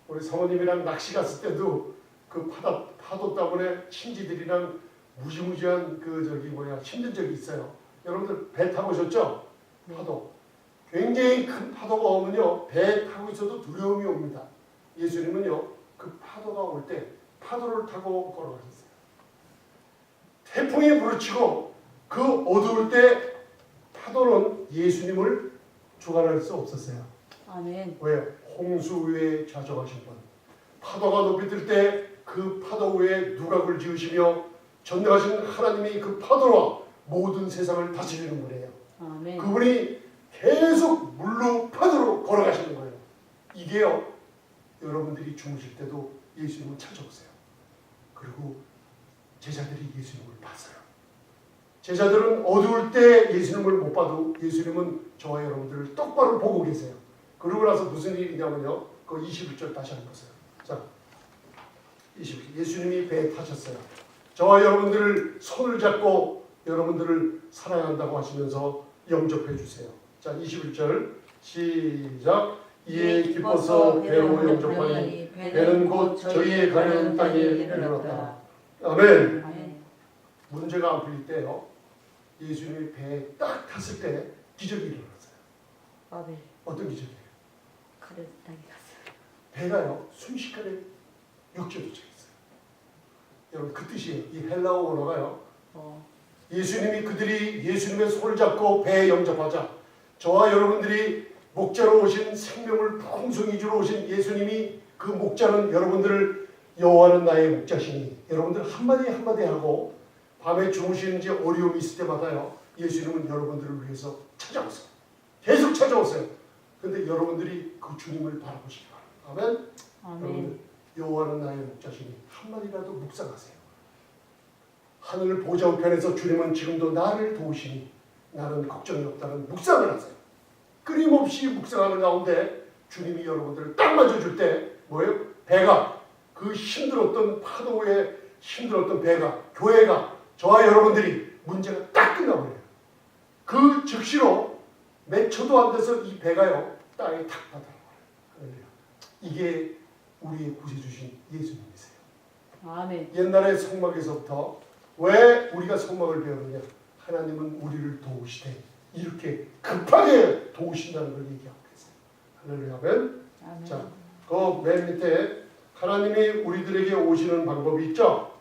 우리 사모님이랑 낚시 갔을 때도 그 파도 때문에 친지들이랑 무지무지한 힘든 적이 있어요. 여러분들 배 타보셨죠? 파도. 굉장히 큰 파도가 오면요. 배 타고 있어도 두려움이 옵니다. 예수님은요. 그 파도가 올 때 파도를 타고 걸어가셨어요. 태풍이 부르치고 그 어두울 때 파도는 예수님을 주관할 수 없었어요. 아멘. 왜요? 홍수 위에 좌정하신 분. 파도가 높이 들 때 그 파도 위에 누각을 지으시며 전능하신 하나님이 그 파도와 모든 세상을 다스리는 분이에요. 아멘. 그분이 계속 물로 파도로 걸어가시는 거예요. 이게요. 여러분들이 주무실 때도 예수님을 찾아오세요. 그리고 제자들이 예수님을 봤어요. 제자들은 어두울 때 예수님을 못 봐도 예수님은 저와 여러분들을 똑바로 보고 계세요. 그러고 나서 무슨 일이냐면요. 그 21절 다시 한번 보세요. 자, 21절. 예수님이 배에 타셨어요. 저와 여러분들을 손을 잡고 여러분들을 사랑한다고 하시면서 영접해 주세요. 자, 21절 시작. 이에 기뻐서 배로 영접하니 배는 곧 저희의 가는 땅에 이르렀다. 아멘. 아멘. 문제가 안 풀릴 때요. 예수님이 배에 딱 탔을 때 기적이 일어났어요. 아멘. 어떤 기적이에요? 가려던 땅에 갔어요. 배가요. 순식간에 역전 도착했어요. 여러분 그 뜻이에요. 이 헬라어 언어가요. 예수님이 그들이 예수님의 손을 잡고 배에 영접하자 저와 여러분들이 목자로 오신 생명을 풍성히 주러 오신 예수님이 그 목자는 여러분들을 여호와는 나의 목자시니 여러분들 한마디 한마디 하고 밤에 주무시는지 어려움이 있을 때마다요. 예수님은 여러분들을 위해서 찾아오세요. 계속 찾아오세요. 근데 여러분들이 그 주님을 바라보시기 바랍니다. 아멘. 여러분들 여호와는 나의 목자시니 한마디라도 묵상하세요. 하늘 보좌 우편에서 주님은 지금도 나를 도우시니 나는 걱정이 없다는 묵상을 하세요. 끊임없이 묵상하는 가운데 주님이 여러분들을 딱 맞춰줄 때 뭐예요? 배가 그 힘들었던 파도에 힘들었던 배가 교회가 저와 여러분들이 문제가 딱 끝나버려요. 그 즉시로 몇 초도 안 돼서 이 배가요 땅에 탁 받아요. 이게 우리의 구세주신 예수님이세요. 아멘. 옛날에 성막에서부터 왜 우리가 성막을 배우느냐? 하나님은 우리를 도우시되 이렇게 급하게 도우신다는 걸 얘기하고 있어요. 할렐루야. 아멘. 아멘. 자, 그 맨 밑에 하나님이 우리들에게 오시는 방법이 있죠.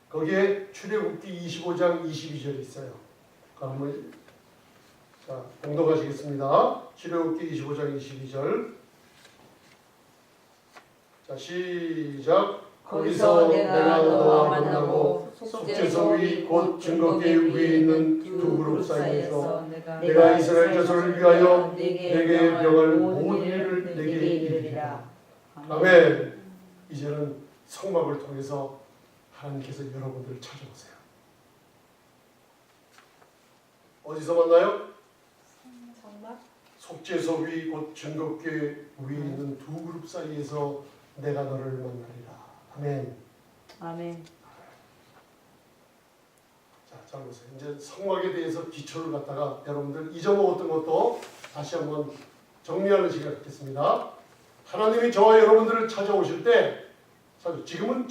거기에 출애굽기 25장 22절이 있어요. 한번 자, 봉독하시겠습니다. 출애굽기 25장 22절. 자, 시작. 거기서 내가 너와 만나고 속죄소 위 곧 증거궤 위에 있는 두 그룹 사이에서 내가 이스라엘 자손을 위하여 내게 명할 모든 일을 내게 이르리라. 아멘. 이제는 성막을 통해서 하나님께서 여러분들을 찾아오세요. 어디서 만나요? 성막? 속죄소 위 곧 증거궤 위에 있는 두 그룹 사이에서 내가 너를 만나리라. 아멘. 아멘. 자, 잘 보세요. 이제 성막에 대해서 기초를 갖다가 여러분들 잊어먹었던 것도 다시 한번 정리하는 시간을 갖겠습니다. 하나님이 저와 여러분들을 찾아오실 때, 지금은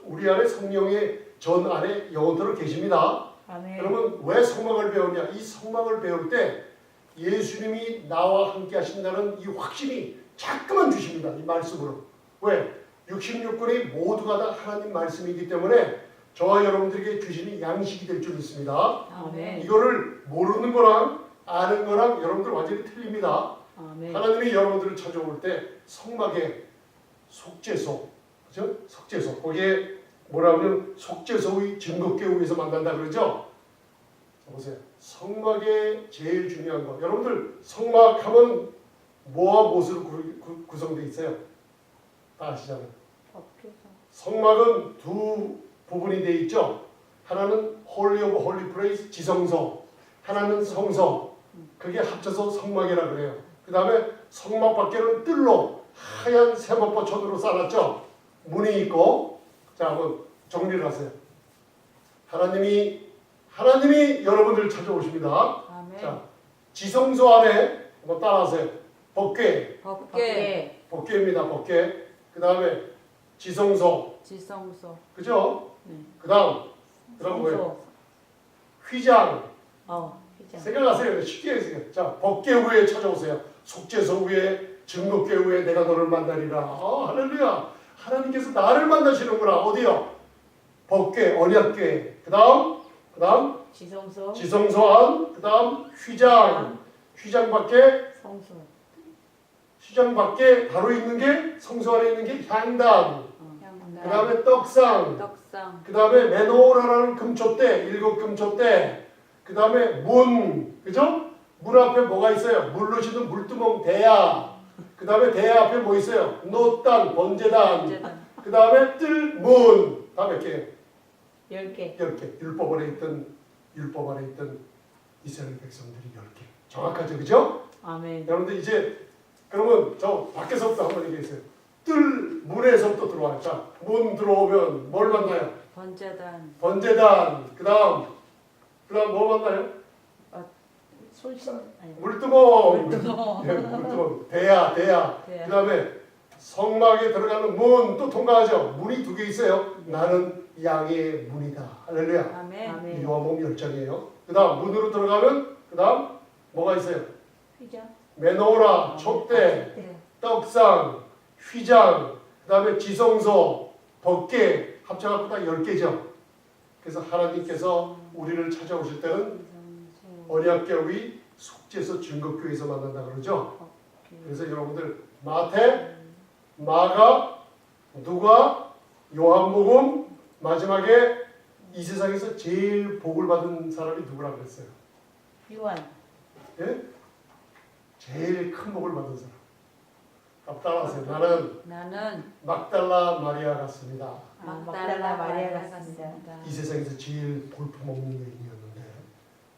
우리 안에 성령의 전 안에 영혼들로 계십니다. 아멘. 여러분 왜 성막을 배우냐? 이 성막을 배울 때 예수님이 나와 함께 하신다는 이 확신이 자꾸만 주십니다. 이 말씀으로. 왜? 66권이 모두가 다 하나님 말씀이기 때문에 저와 여러분들에게 주시는 양식이 될 줄 믿습니다. 아멘. 이거를 모르는 거랑 아는 거랑 여러분들 완전히 틀립니다. 아멘. 하나님이 여러분들을 찾아올 때 성막의 속죄소, 그죠? 속죄소. 거기에 뭐라 하면 속죄소의 증거궤 위에서 만난다 그러죠? 자, 보세요. 성막의 제일 중요한 거. 여러분들 성막하면 뭐와 무엇으로 구성되어 있어요? 다 아시잖아요. 성막은 두 부분이 되어 있죠. 하나는 Holy of Holy Place, 지성소. 하나는 성소. 그게 합쳐서 성막이라 그래요. 그 다음에 성막 밖에는 뜰로 하얀 세법보천으로 쌓았죠. 문이 있고. 자, 한번 정리를 하세요. 하나님이 여러분들을 찾아오십니다. 아멘. 자, 지성소 안에 한번 따라하세요. 법궤. 법궤. 법궤입니다. 법궤. 그 다음에 지성소. 지성소. 그죠? 네. 그 다음 뭐예요? 휘장. 휘장. 생각하세요. 쉽게 해주세요. 자, 법궤 후에 찾아오세요. 속죄소 후에 증거궤 후에 내가 너를 만나리라. 할렐루야. 하나님께서 나를 만나시는구나. 어디요? 법궤, 언약궤. 그 다음 지성소. 지성소 안. 그 다음 휘장. 휘장 밖에 성소. 휘장 밖에 바로 있는 게 성소 안에 있는 게 향단. 그 다음에 떡상. 그 다음에 메노라라는 금초대, 7금초대. 그 다음에 문, 그죠? 문 앞에 뭐가 있어요? 물로 씻는 물두멍 대야. 그 다음에 대야 앞에 뭐 있어요? 노단, 번제단. 그 다음에 뜰문. 다 몇 개예요? 10개. 10개. 율법 안에 있던 이스라엘 백성들이 10개. 정확하죠, 그죠? 아멘. 여러분들 이제 그러면 저 밖에서부터 한번 얘기했어요. 뜰 문에서부터 들어와요. 자, 문 들어오면 뭘 만나요? 번제단. 그다음 뭐 만나요? 솔신. 물두멍. 네, 물두멍. 대야. 그다음에 성막에 들어가는 문 또 통과하죠. 문이 2개 있어요. 나는 양의 문이다. 할렐루야. 아멘. 요한복음 10장이에요. 그다음 문으로 들어가면 그다음 뭐가 있어요? 휘장. 메노라, 촛대, 떡상, 휘장, 그 다음에 지성소, 법궤 합쳐갖고 딱 10개죠. 그래서 하나님께서 우리를 찾아오실 때는 언약궤 위 속죄소 증거교회에서 만난다 그러죠. 그래서 여러분들 마태, 마가, 누가, 요한복음 마지막에 이 세상에서 제일 복을 받은 사람이 누구라 그랬어요? 요한. 예? 제일 큰 복을 받은 사람. 따라하세요. 나는 막달라 마리아 같습니다. 막달라 마리아 같습니다. 이 세상에서 제일 볼품없는 여인이었는데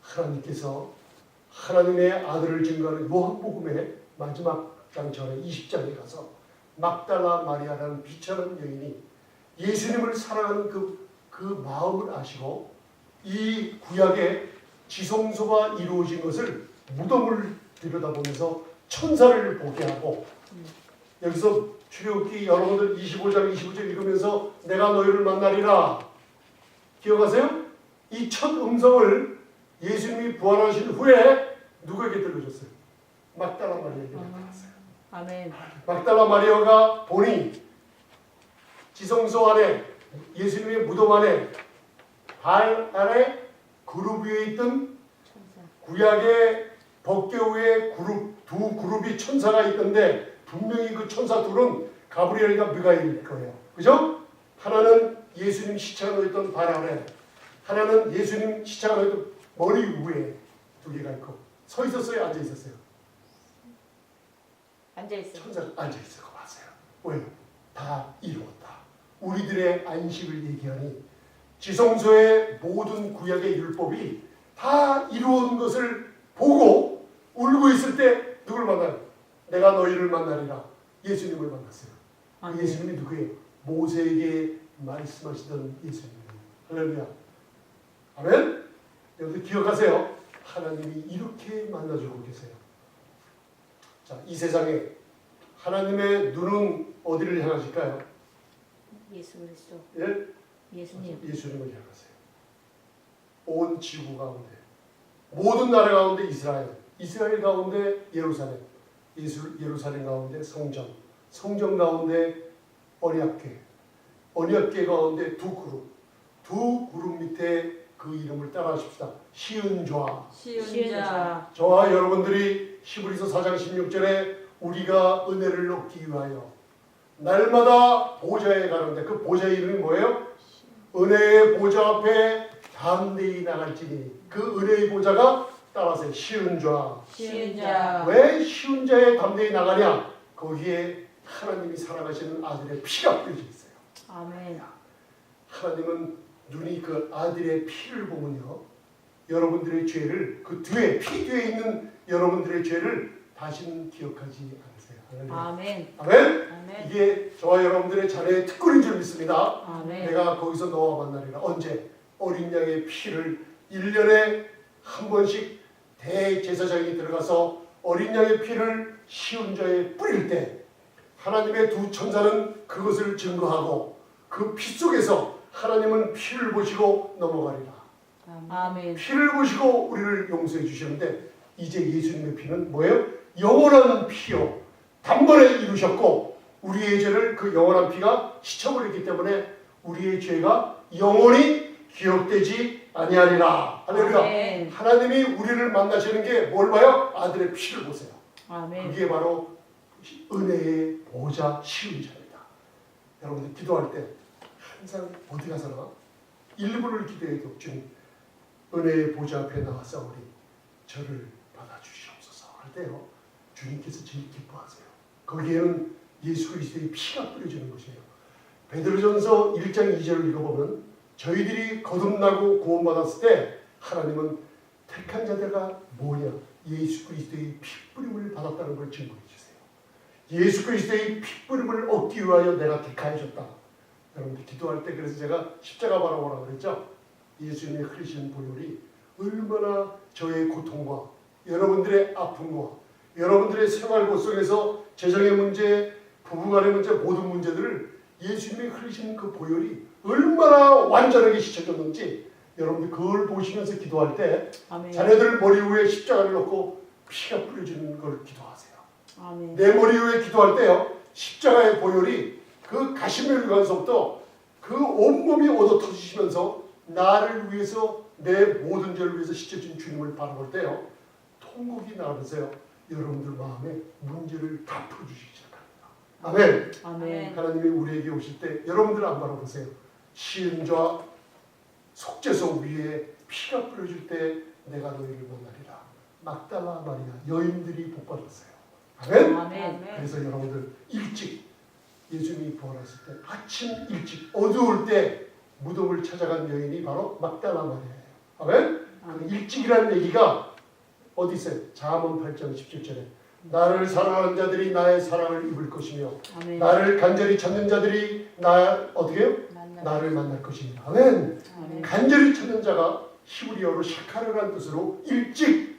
하나님께서 하나님의 아들을 증거하는 요한복음의 마지막 장 전에 20장에 가서 막달라 마리아라는 비천한 여인이 예수님을 사랑하는 그 마음을 아시고 이 구약의 지성소가 이루어진 것을 무덤을 들여다보면서 천사를 보게 하고 여기서 출애굽기 여러분들 25장 25절 읽으면서 내가 너희를 만나리라 기억하세요? 이 첫 음성을 예수님이 부활하신 후에 누구에게 들려줬어요? 막달라 마리아에게 들렸어요. 아멘. 막달라 마리아가 보니 지성소 안에 예수님의 무덤 안에 발 아래 그룹 위에 있던 천사. 구약의 법궤 위에 두 그룹이 천사가 있던데 분명히 그 천사 둘은 가브리엘과 미가엘일 거예요. 그죠? 하나는 예수님 시체가 놓였던 발 아래, 하나는 예수님 시체가 놓였던 머리 위에 두 개가 있고 서 있었어요? 앉아 있었어요? 앉아 있어. 천사가 앉아 있을 거 봤어요. 왜요? 다 이루었다. 우리들의 안식을 얘기하니 지성소의 모든 구약의 율법이 다 이루어진 것을 보고 울고 있을 때 누굴 만나요? 내가 너희를 만나리라. 예수님을 만났어요. 그 예수님이 누구예요? 모세에게 말씀하시던 예수님이에요. 할렐루야. 아멘? 여러분들 기억하세요. 하나님이 이렇게 만나주고 계세요. 자, 이 세상에 하나님의 눈은 어디를 향하실까요? 예수 그리스도. 예? 예수님. 예수님을 향하세요. 온 지구 가운데 모든 나라 가운데 이스라엘 가운데 예루살렘, 예루살렘 가운데 성전 가운데 언약궤 가운데 두 그룹 밑에 그 이름을 따라하십시다. 시은 좌. 시은 자. 저와 여러분들이 히브리서 4장 16절에 우리가 은혜를 얻기 위하여 날마다 보좌에 가는데 그 보좌의 이름이 뭐예요? 은혜의 보좌 앞에 담대히 나갈지니 그 은혜의 보좌가 따라서 시은 좌. 시은 자. 왜 시은 자에 담대히 나가냐? 거기에 하나님이 사랑하시는 아들의 피가 뿌려져 있어요. 아멘. 하나님은 눈이 그 아들의 피를 보면요, 여러분들의 죄를 피 뒤에 있는 여러분들의 죄를 다시는 기억하지 않으세요. 아멘. 아멘. 아멘. 이게 저와 여러분들의 자녀의 특권인 줄 믿습니다. 아멘. 내가 거기서 너와 만나리라. 언제? 어린 양의 피를 1년에 한 번씩 대제사장이 들어가서 어린 양의 피를 시은 자에 뿌릴 때 하나님의 두 천사는 그것을 증거하고 그 피 속에서 하나님은 피를 보시고 넘어가리라. 아멘. 피를 보시고 우리를 용서해 주시는데 이제 예수님의 피는 뭐예요? 영원한 피요. 단번에 이루셨고 우리의 죄를 그 영원한 피가 씻어버렸기 때문에 우리의 죄가 영원히 기억되지 아니하리라. 할렐루야. 아멘. 하나님이 우리를 만나시는 게 뭘 봐요? 아들의 피를 보세요. 아멘. 그게 바로 은혜의 보좌 시은자입니다. 여러분들 기도할 때 항상 어디 가서나 일부를 기도해도 주님 은혜의 보좌 앞에 나와서 우리 저를 받아주시옵소서 할 때요, 주님께서 제일 기뻐하세요. 거기에는 예수 그리스도의 피가 뿌려지는 것이에요. 베드로전서 1장 2절을 읽어보면 저희들이 거듭나고 구원받았을 때 하나님은 택한 자들과 뭐냐? 예수 그리스도의 피뿌림을 받았다는 걸 증거해 주세요. 예수 그리스도의 피뿌림을 얻기 위하여 내가 택하여졌다. 여러분들 기도할 때 그래서 제가 십자가 바라보라고 그랬죠. 예수님이 흘리신 보혈이 얼마나 저의 고통과 여러분들의 아픔과 여러분들의 생활 고속에서 재정의 문제, 부부간의 문제, 모든 문제들을 예수님이 흘리신 그 보혈이 얼마나 완전하게 씻어줬는지 여러분들 그걸 보시면서 기도할 때 아멘. 자녀들 머리 위에 십자가를 놓고 피가 뿌려지는 걸 기도하세요. 아멘. 내 머리 위에 기도할 때요, 십자가의 보혈이 그 가시멜 유관서부터 그 온몸이 얻어 터지시면서 나를 위해서 내 모든 죄를 위해서 씻어준 주님을 바라볼 때요, 통곡이 나면서요 여러분들 마음에 문제를 다 풀어주시기 시작합니다. 아멘. 아멘. 하나님이 우리에게 오실 때 여러분들 안 바라보세요. 시은좌 속죄소 위에 피가 뿌려질 때 내가 너희를 만나리라. 막달라 마리아 여인들이 복받았어요. 아멘. 아멘. 그래서 여러분들 일찍 예수님이 부활했을 때 아침 일찍 어두울 때 무덤을 찾아간 여인이 바로 막달라 마리아예요. 아멘. 그 일찍이라는 얘기가 어디 있어요? 잠언 8장 17절에 나를 사랑하는 자들이 나의 사랑을 입을 것이며 아멘. 나를 간절히 찾는 자들이 어떻게 해요? 나를 만날 것입니다. 아멘. 아멘. 간절히 찾는 자가 히브리어로 샤카르라는 뜻으로 일찍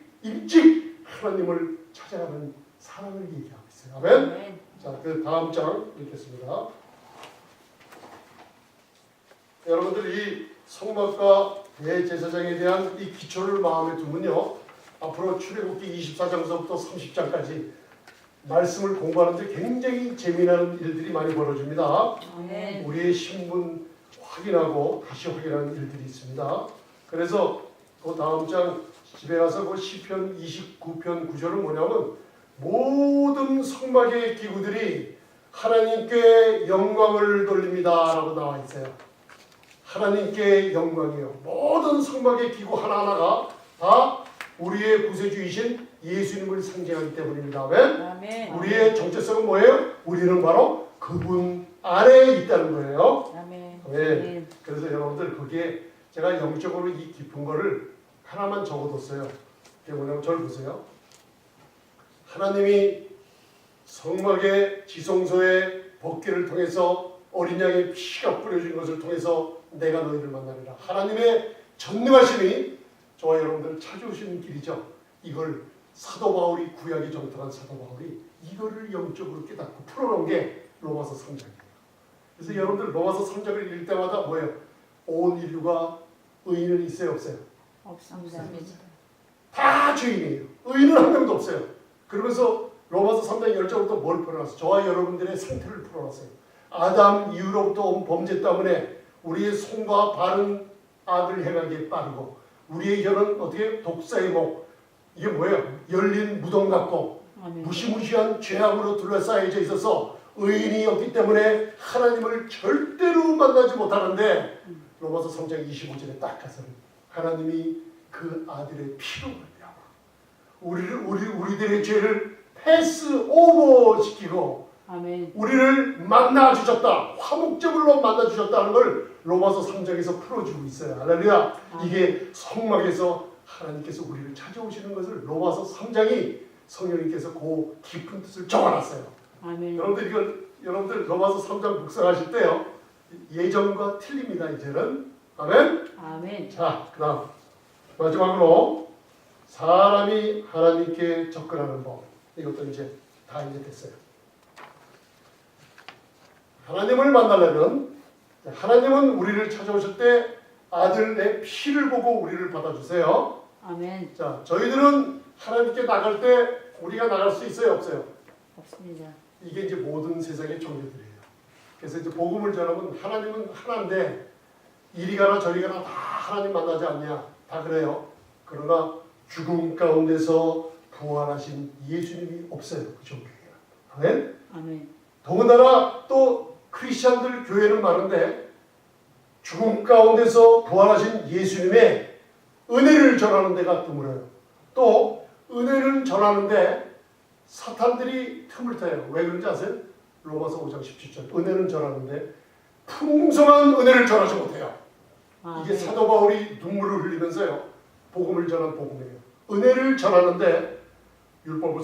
하나님을 찾아가는 사랑을 얘기하고 있어요. 아멘. 아멘. 자, 그 다음 장 읽겠습니다. 여러분들 이 성막과 대제사장에 대한 이 기초를 마음에 두면요, 앞으로 출애굽기 24장서부터 30장까지 말씀을 공부하는데 굉장히 재미나는 일들이 많이 벌어집니다. 아멘. 우리의 신분 확인하고 다시 확인하는 일들이 있습니다. 그래서 그 다음 장 집에 가서 그 시편 29편 9절은 뭐냐면 모든 성막의 기구들이 하나님께 영광을 돌립니다라고 나와 있어요. 하나님께 영광이요. 모든 성막의 기구 하나하나가 다 우리의 구세주이신 예수님을 상징하기 때문입니다. 아멘. 아멘. 우리의 정체성은 뭐예요? 우리는 바로 그분 안에 있다는 거예요. 아멘. 네. 그래서 여러분들 거기에 제가 영적으로 이 깊은 거를 하나만 적어뒀어요. 그게 뭐냐면 저를 보세요. 하나님이 성막의 지성소의 법궤를 통해서 어린 양의 피가 뿌려진 것을 통해서 내가 너희를 만나리라. 하나님의 전능하심이 저와 여러분들을 찾아오시는 길이죠. 이걸 사도 바울이 구약에 정통한 사도 바울이 이거를 영적으로 깨닫고 풀어놓은 게 로마서 3장이에요. 그래서 여러분들 로마서 3장을 읽을 때마다 뭐예요? 온 인류가 의인은 있어요, 없어요? 없습니다. 다 죄인이에요. 의인은 한 명도 없어요. 그러면서 로마서 3장 10절부터 뭘 풀어놨어요? 저와 여러분들의 상태를 풀어놨어요. 아담 이후로부터 온 범죄 때문에 우리의 손과 발은 악을 행하기에 빠르고 우리의 혀는 어떻게 독사의 목, 이게 뭐예요? 열린 무덤 같고 아멘. 무시무시한 죄악으로 둘러싸여져 있어서 의인이 없기 때문에 하나님을 절대로 만나지 못하는데 로마서 3장 25절에 딱 가서는 하나님이 그 아들의 피로 말미암아 우리들의 죄를 패스 오버 시키고 아멘. 우리를 만나 주셨다, 화목제물로 만나 주셨다는 걸 로마서 3장에서 풀어주고 있어요. 할렐루야. 이게 성막에서 하나님께서 우리를 찾아오시는 것을 로마서 3장이 성령님께서 그 깊은 뜻을 적어놨어요. 아멘. 여러분들 로마서 3장 묵상하실 때요, 예전과 틀립니다. 이제는. 아멘. 아멘. 자, 그다음 마지막으로 사람이 하나님께 접근하는 법. 이것도 이제 다 이제 됐어요. 하나님을 만나려면 하나님은 우리를 찾아오실 때 아들의 피를 보고 우리를 받아주세요. 아멘. 자, 저희들은 하나님께 나갈 때 우리가 나갈 수 있어요, 없어요? 없습니다. 이게 이제 모든 세상의 종교들이에요. 그래서 이제 복음을 전하면 하나님은 하나인데 이리 가나 저리 가나 다 하나님 만나지 않냐? 다 그래요. 그러나 죽음 가운데서 부활하신 예수님이 없어요, 그 종교에. 아멘. 아멘. 더군다나 또 크리스천들 교회는 많은데 죽음 가운데서 부활하신 예수님의 은혜를 전하는 데가 드물어요. 또 은혜를 전하는데 사탄들이 틈을 타요. 왜 그런지 아세요? 로마서 5장 17절. 은혜는 전하는데 풍성한 은혜를 전하지 못해요. 이게 사도 바울이 눈물을 흘리면서요, 복음을 전한 복음이에요. 은혜를 전하는데 율법을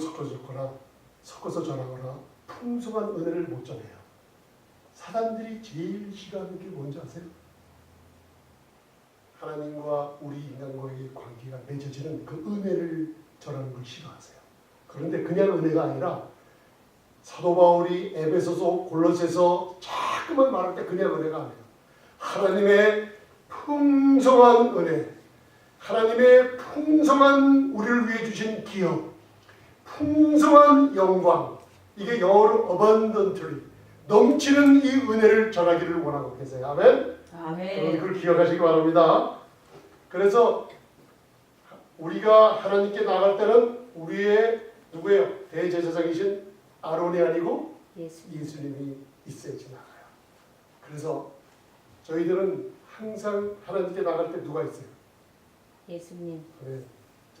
섞어서 전하거나 풍성한 은혜를 못 전해요. 사람들이 제일 싫어하는 게 뭔지 아세요? 하나님과 우리 인간과의 관계가 맺어지는 그 은혜를 전하는 걸 싫어하세요. 그런데 그냥 은혜가 아니라 사도 바울이 에베소서 골로새서 자꾸만 말할 때 그냥 은혜가 아니에요. 하나님의 풍성한 은혜, 하나님의 풍성한 우리를 위해 주신 기업, 풍성한 영광, 이게 영어로 abundantly 넘치는 이 은혜를 전하기를 원하고 계세요. 아멘. 아멘. 그걸 기억하시기 바랍니다. 그래서 우리가 하나님께 나갈 때는 우리의 누구예요? 대제사장이신 아론이 아니고 예수님이 있어야지 나가요. 그래서 저희들은 항상 하나님께 나갈 때 누가 있어요? 예수님. 네,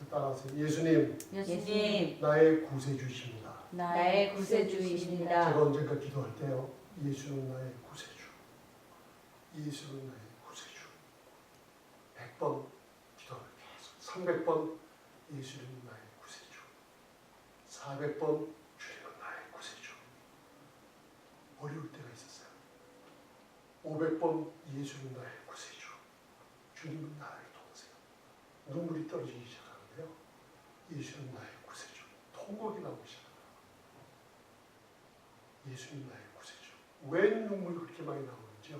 따라하세요. 예수님, 예수님. 나의 구세주이십니다. 나의 구세주이십니다. 제가 언젠가 기도할 때요, 예수는 나의 구세주, 예수는 나의 구세주, 100번 기도하면 계속 300번 예수는 나의 구세주, 400번 주님은 나의 구세주. 어려울 때가 있었어요. 500번 예수는 나의 구세주, 주님은 나를 도우세요. 눈물이 떨어지기 시작하는데요, 예수는 나의 구세주, 통곡이 나오기 시작합니다. 예수님 나의 구세주. 왜 눈물이 그렇게 많이 나오는지요?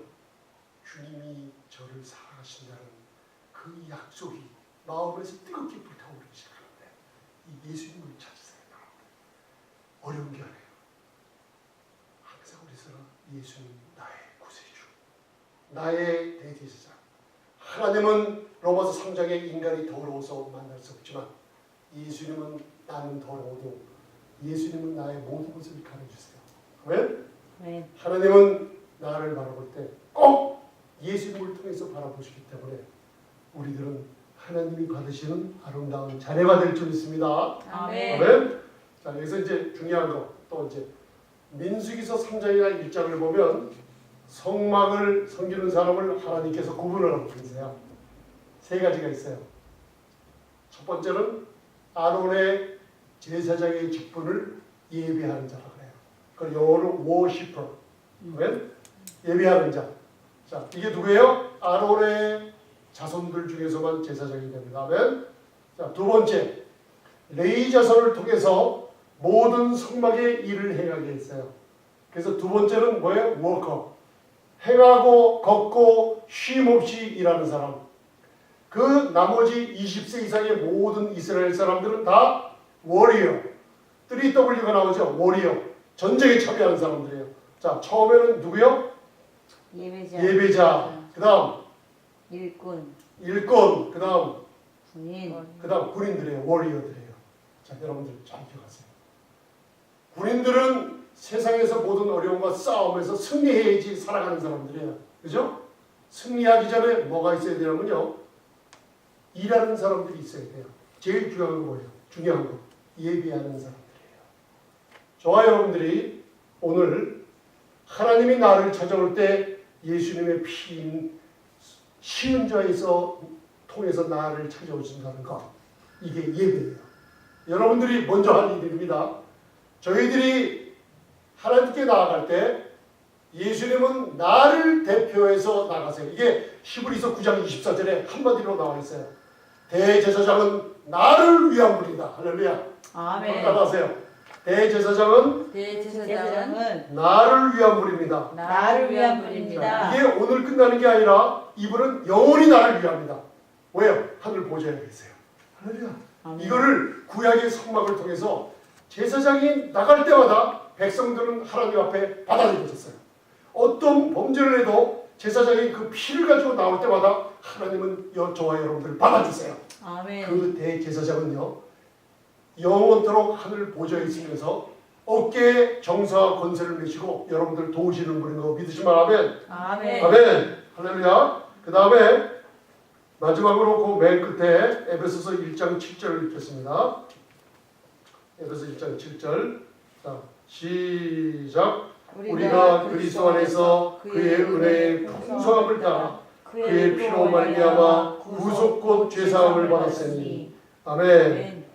주님이 저를 사랑하신다는 그 약속이 마음에서 뜨겁게 불타오르기 시작하는데 이 예수님을 찾으세요. 어려운 게 아니에요. 항상 우리서는 예수님 나의 구세주, 나의 대제사장. 하나님은 로마서 3장에 인간이 더러워서 만날 수 없지만 예수님은 나는 더러워도 예수님은 나의 모든 것을 가려주세요. 아멘? 네. 하나님은 나를 바라볼 때 꼭 예수님을 통해서 바라보시기 때문에 우리들은 하나님이 받으시는 아름다운 자녀가 될 줄 믿습니다. 아멘. 아멘? 자, 여기서 이제 중요한 거, 또 이제 민수기서 3장이나 1장을 보면 성막을 섬기는 사람을 하나님께서 구분을 하고 계세요. 세 가지가 있어요. 첫 번째는 아론의 제사장의 직분을 예비하는 자라고 해요. 그걸 영어로 worshiper. 아멘? 예비하는 자. 자, 이게 누구예요? 아론의 자손들 중에서만 제사장이 됩니다. 아멘? 자, 두 번째, 레위 자손을 통해서 모든 성막의 일을 행하게 했어요. 그래서 두 번째는 뭐예요? 워커. 행하고 걷고 쉼 없이 일하는 사람. 그 나머지 20세 이상의 모든 이스라엘 사람들은 다 워리어. 3W가 나오죠? 워리어. 전쟁에 참여하는 사람들이에요. 자, 처음에는 누구요? 예배자. 그 다음 일꾼. 그 다음 군인. 군인들이에요. 워리어들이에요. 자, 여러분들 잘 기억하세요. 군인들은 세상에서 모든 어려움과 싸움에서 승리해야지 살아가는 사람들이에요. 그죠? 승리하기 전에 뭐가 있어야 되냐면요. 일하는 사람들이 있어야 돼요. 제일 중요한 거 뭐예요? 중요한 거. 예배하는 사람들이에요. 저와 여러분들이 오늘 하나님이 나를 찾아올 때 예수님의 피인 시은자에서 통해서 나를 찾아오신다는 것. 이게 예배예요. 여러분들이 먼저 할 일입니다. 저희들이 하나님께 나아갈 때 예수님은 나를 대표해서 나가세요. 이게 히브리서 9장 24절에 한마디로 나와 있어요. 대제사장은 나를 위한 분이다. 할렐루야. 아멘. 따라하세요. 대제사장은 나를 위한 분입니다. 나를 위한 분입니다. 이게 오늘 끝나는 게 아니라 이분은 영원히 나를 위합니다. 왜요? 하늘 보좌에 계세요. 할렐루야. 아멘. 이거를 구약의 성막을 통해서 제사장이 나갈 때마다 백성들은 하나님 앞에 받아들여졌어요. 어떤 범죄를 해도 제사장이 그 피를 가지고 나올 때마다 하나님은 저와 여러분들을 받아주세요. 아멘. 그 대제사장은요. 영원토록 하늘 보좌에 있으면서 어깨에 정사와 권세를 메시고 여러분들 도우시는 분인 거 믿으시면 아멘. 아멘. 아멘. 할렐루야. 그 다음에 마지막으로 그 맨 끝에 에베소서 1장 7절을 읽겠습니다. 에베소 1장 7절. 자, 시작. 우리가 그리스도 안에서 그의 은혜의 풍성함을 따라 그의 피로 말미암아 구속 곧 죄사함을 받았으니. 아멘.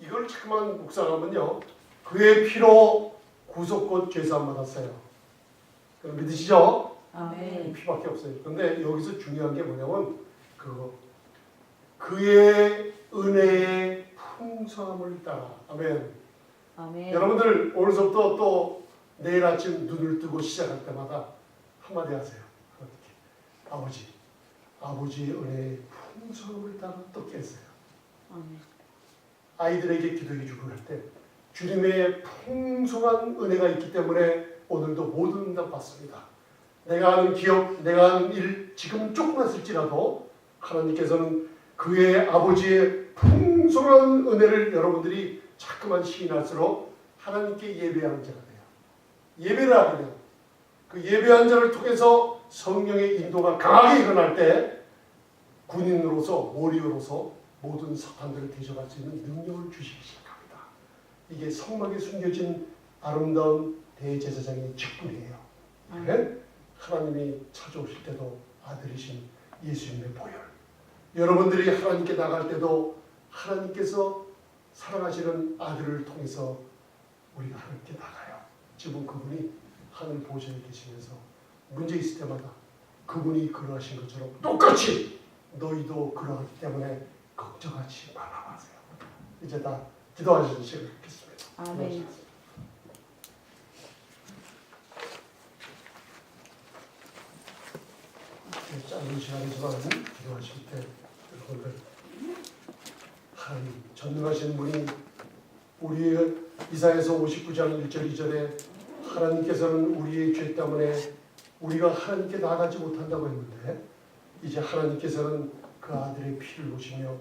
이걸 자꾸만 묵상하면요. 그의 피로 구속 곧 죄사함 받았어요. 그럼 믿으시죠? 아멘. 피밖에 없어요. 근데 여기서 중요한 게 뭐냐면 그의 은혜의 풍성함을 따라. 아멘. 아멘. 여러분들 오늘부터 또 내일 아침 눈을 뜨고 시작할 때마다 한마디 하세요. 아버지의 은혜의 풍성함을 따라 또 깨세요. 아멘. 아이들에게 기도해 주고 할 때 주님의 풍성한 은혜가 있기 때문에 오늘도 모든 응답 받습니다. 내가 하는 기업, 내가 하는 일 지금 조금만 쓸지라도 하나님께서는 그의 아버지의 풍성한 은혜를 여러분들이 자꾸만 시인할수록 하나님께 예배하는 자가 돼요. 예배를 하게 돼요. 그 예배한 자를 통해서 성령의 인도가 강하게 일어날 때 군인으로서 워리어로서 모든 사탄들을 대적할 수 있는 능력을 주시기 시작합니다. 이게 성막에 숨겨진 아름다운 대제사장의 직분이에요. 네? 하나님이 찾아오실 때도 아들이신 예수님의 보혈. 여러분들이 하나님께 나갈 때도 하나님께서 사랑하시는 아들을 통해서 우리가 하나님께 나가요. 지금 그분이 하늘 보좌에 계시면서 문제 있을 때마다 그분이 그러하신 것처럼 똑같이 너희도 그러하기 때문에 걱정하지 말아보세요. 이제 다 기도하시는 시간을 갖겠습니다. 아멘. 짧은 시간이지만 기도하실 때 여러분들 하나님 전능하신 분이 우리의 이사야서 59장 1절 2절에 하나님께서는 우리의 죄 때문에 우리가 하나님께 나가지 못한다고 했는데 이제 하나님께서는 그 아들의 피를 보시며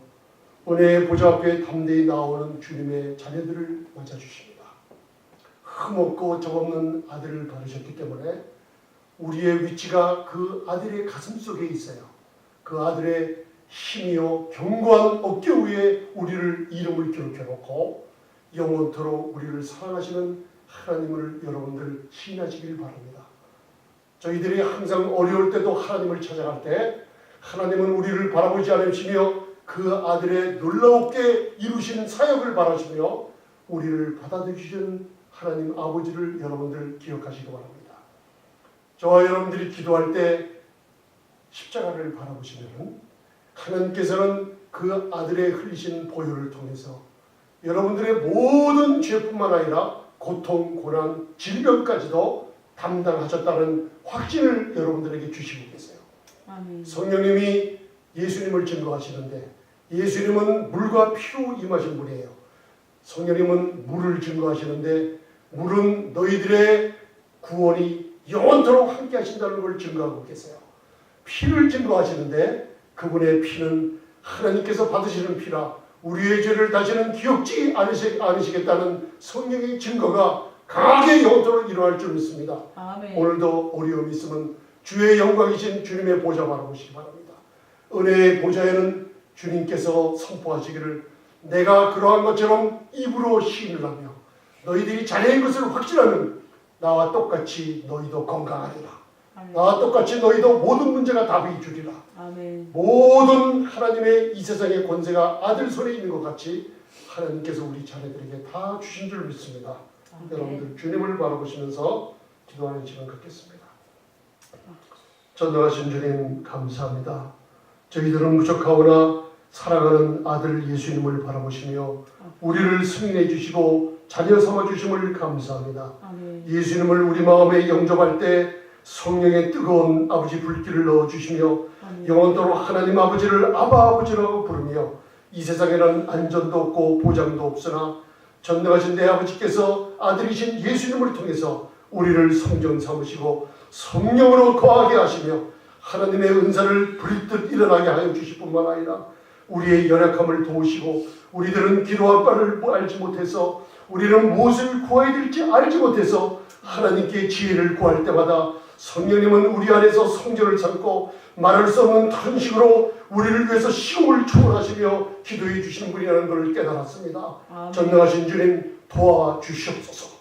은혜의 보좌 앞에 담대히 나오는 주님의 자녀들을 맞아주십니다. 흠없고 적없는 아들을 바르셨기 때문에 우리의 위치가 그 아들의 가슴 속에 있어요. 그 아들의 힘이요 견고한 어깨 위에 우리를 이름을 기록해 놓고 영원토록 우리를 사랑하시는 하나님을 여러분들 시인하시길 바랍니다. 저희들이 항상 어려울 때도 하나님을 찾아갈 때 하나님은 우리를 바라보지 않으시며 그 아들의 놀라웠게 이루신 사역을 바라시며 우리를 받아들이시는 하나님 아버지를 여러분들 기억하시기 바랍니다. 저와 여러분들이 기도할 때 십자가를 바라보시면 하나님께서는 그 아들의 흘리신 보혈을 통해서 여러분들의 모든 죄뿐만 아니라 고통, 고난, 질병까지도 담당하셨다는 확신을 여러분들에게 주시고 계세요. 아멘. 성령님이 예수님을 증거하시는데 예수님은 물과 피로 임하신 분이에요. 성령님은 물을 증거하시는데 물은 너희들의 구원이 영원토록 함께 하신다는 걸 증거하고 계세요. 피를 증거하시는데 그분의 피는 하나님께서 받으시는 피라 우리의 죄를 다시는 기억지 않으시겠다는 성령의 증거가 강하게 영원토록 일어날 줄 믿습니다. 아멘. 오늘도 어려움이 있으면 주의 영광이신 주님의 보좌 바라보시기 바랍니다. 은혜의 보좌에는 주님께서 선포하시기를 내가 그러한 것처럼 입으로 시인을 하며 너희들이 자녀인 것을 확신하면 나와 똑같이 너희도 건강하리라. 아멘. 나와 똑같이 너희도 모든 문제가 답이 주리라. 아멘. 모든 하나님의 이 세상의 권세가 아들 손에 있는 것 같이 하나님께서 우리 자녀들에게 다 주신 줄 믿습니다. 아멘. 여러분들 주님을 바라보시면서 기도하는 시간 갖겠습니다. 전능하신 주님 감사합니다. 저희들은 부족하오나 사랑하는 아들 예수님을 바라보시며 우리를 승인해 주시고 자녀 삼아 주심을 감사합니다. 아멘. 예수님을 우리 마음에 영접할 때 성령의 뜨거운 아버지 불길을 넣어주시며 아멘. 영원토록 하나님 아버지를 아바 아버지라고 부르며 이 세상에는 안전도 없고 보장도 없으나 전능하신 내 아버지께서 아들이신 예수님을 통해서 우리를 성전 삼으시고 성령으로 거하게 하시며 하나님의 은사를 불뜻 일어나게 하여 주실 뿐만 아니라 우리의 연약함을 도우시고 우리들은 기도할 바를 알지 못해서 우리는 무엇을 구해야 될지 알지 못해서 하나님께 지혜를 구할 때마다 성령님은 우리 안에서 성전을 삼고 말할 수 없는 탄식으로 우리를 위해서 시공을 초월하시며 기도해 주시는 분이라는 것을 깨달았습니다. 아멘. 전능하신 주님 도와주시옵소서.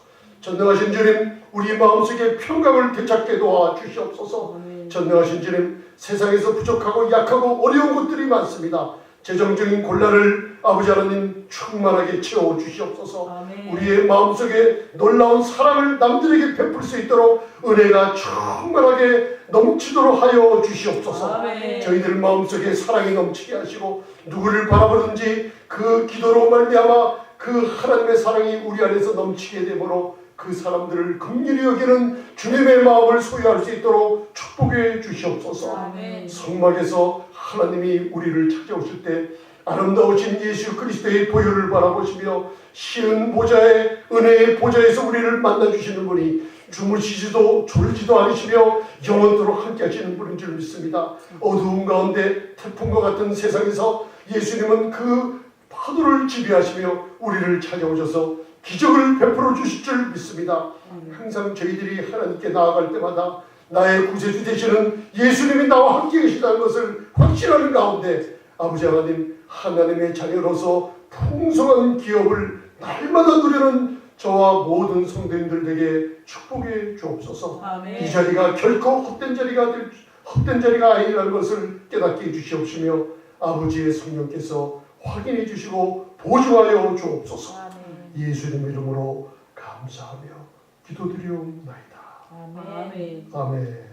전능하신 주님 우리 마음속에 평강을 되찾게 도와주시옵소서. 아멘. 전능하신 주님 세상에서 부족하고 약하고 어려운 것들이 많습니다. 재정적인 곤란을 아버지 하나님 충만하게 채워주시옵소서. 아멘. 우리의 마음속에 놀라운 사랑을 남들에게 베풀 수 있도록 은혜가 충만하게 넘치도록 하여 주시옵소서. 아멘. 저희들 마음속에 사랑이 넘치게 하시고 누구를 바라보든지 그 기도로 말미암아 그 하나님의 사랑이 우리 안에서 넘치게 되므로 그 사람들을 긍휼히 여기는 주님의 마음을 소유할 수 있도록 축복해 주시옵소서. 아멘. 성막에서 하나님이 우리를 찾아오실 때 아름다우신 예수 그리스도의 보혈을 바라보시며 시은 보좌의 은혜의 보좌에서 우리를 만나주시는 분이 주무시지도 졸지도 않으시며 영원토록 함께 하시는 분인 줄 믿습니다. 어두운 가운데 태풍과 같은 세상에서 예수님은 그 파도를 지배하시며 우리를 찾아오셔서 기적을 베풀어 주실 줄 믿습니다. 항상 저희들이 하나님께 나아갈 때마다 나의 구세주 되시는 예수님이 나와 함께 계시다는 것을 확신하는 가운데 아버지 하나님의 자녀로서 풍성한 기업을 날마다 누리는 저와 모든 성도님들에게 축복해 주옵소서. 아멘. 이 자리가 결코 헛된 자리가 아니라는 것을 깨닫게 해주시옵시며 아버지의 성령께서 확인해 주시고 보증하여 주옵소서. 아멘. 예수님 이름으로 감사하며 기도드리옵나이다. 아멘. 아멘.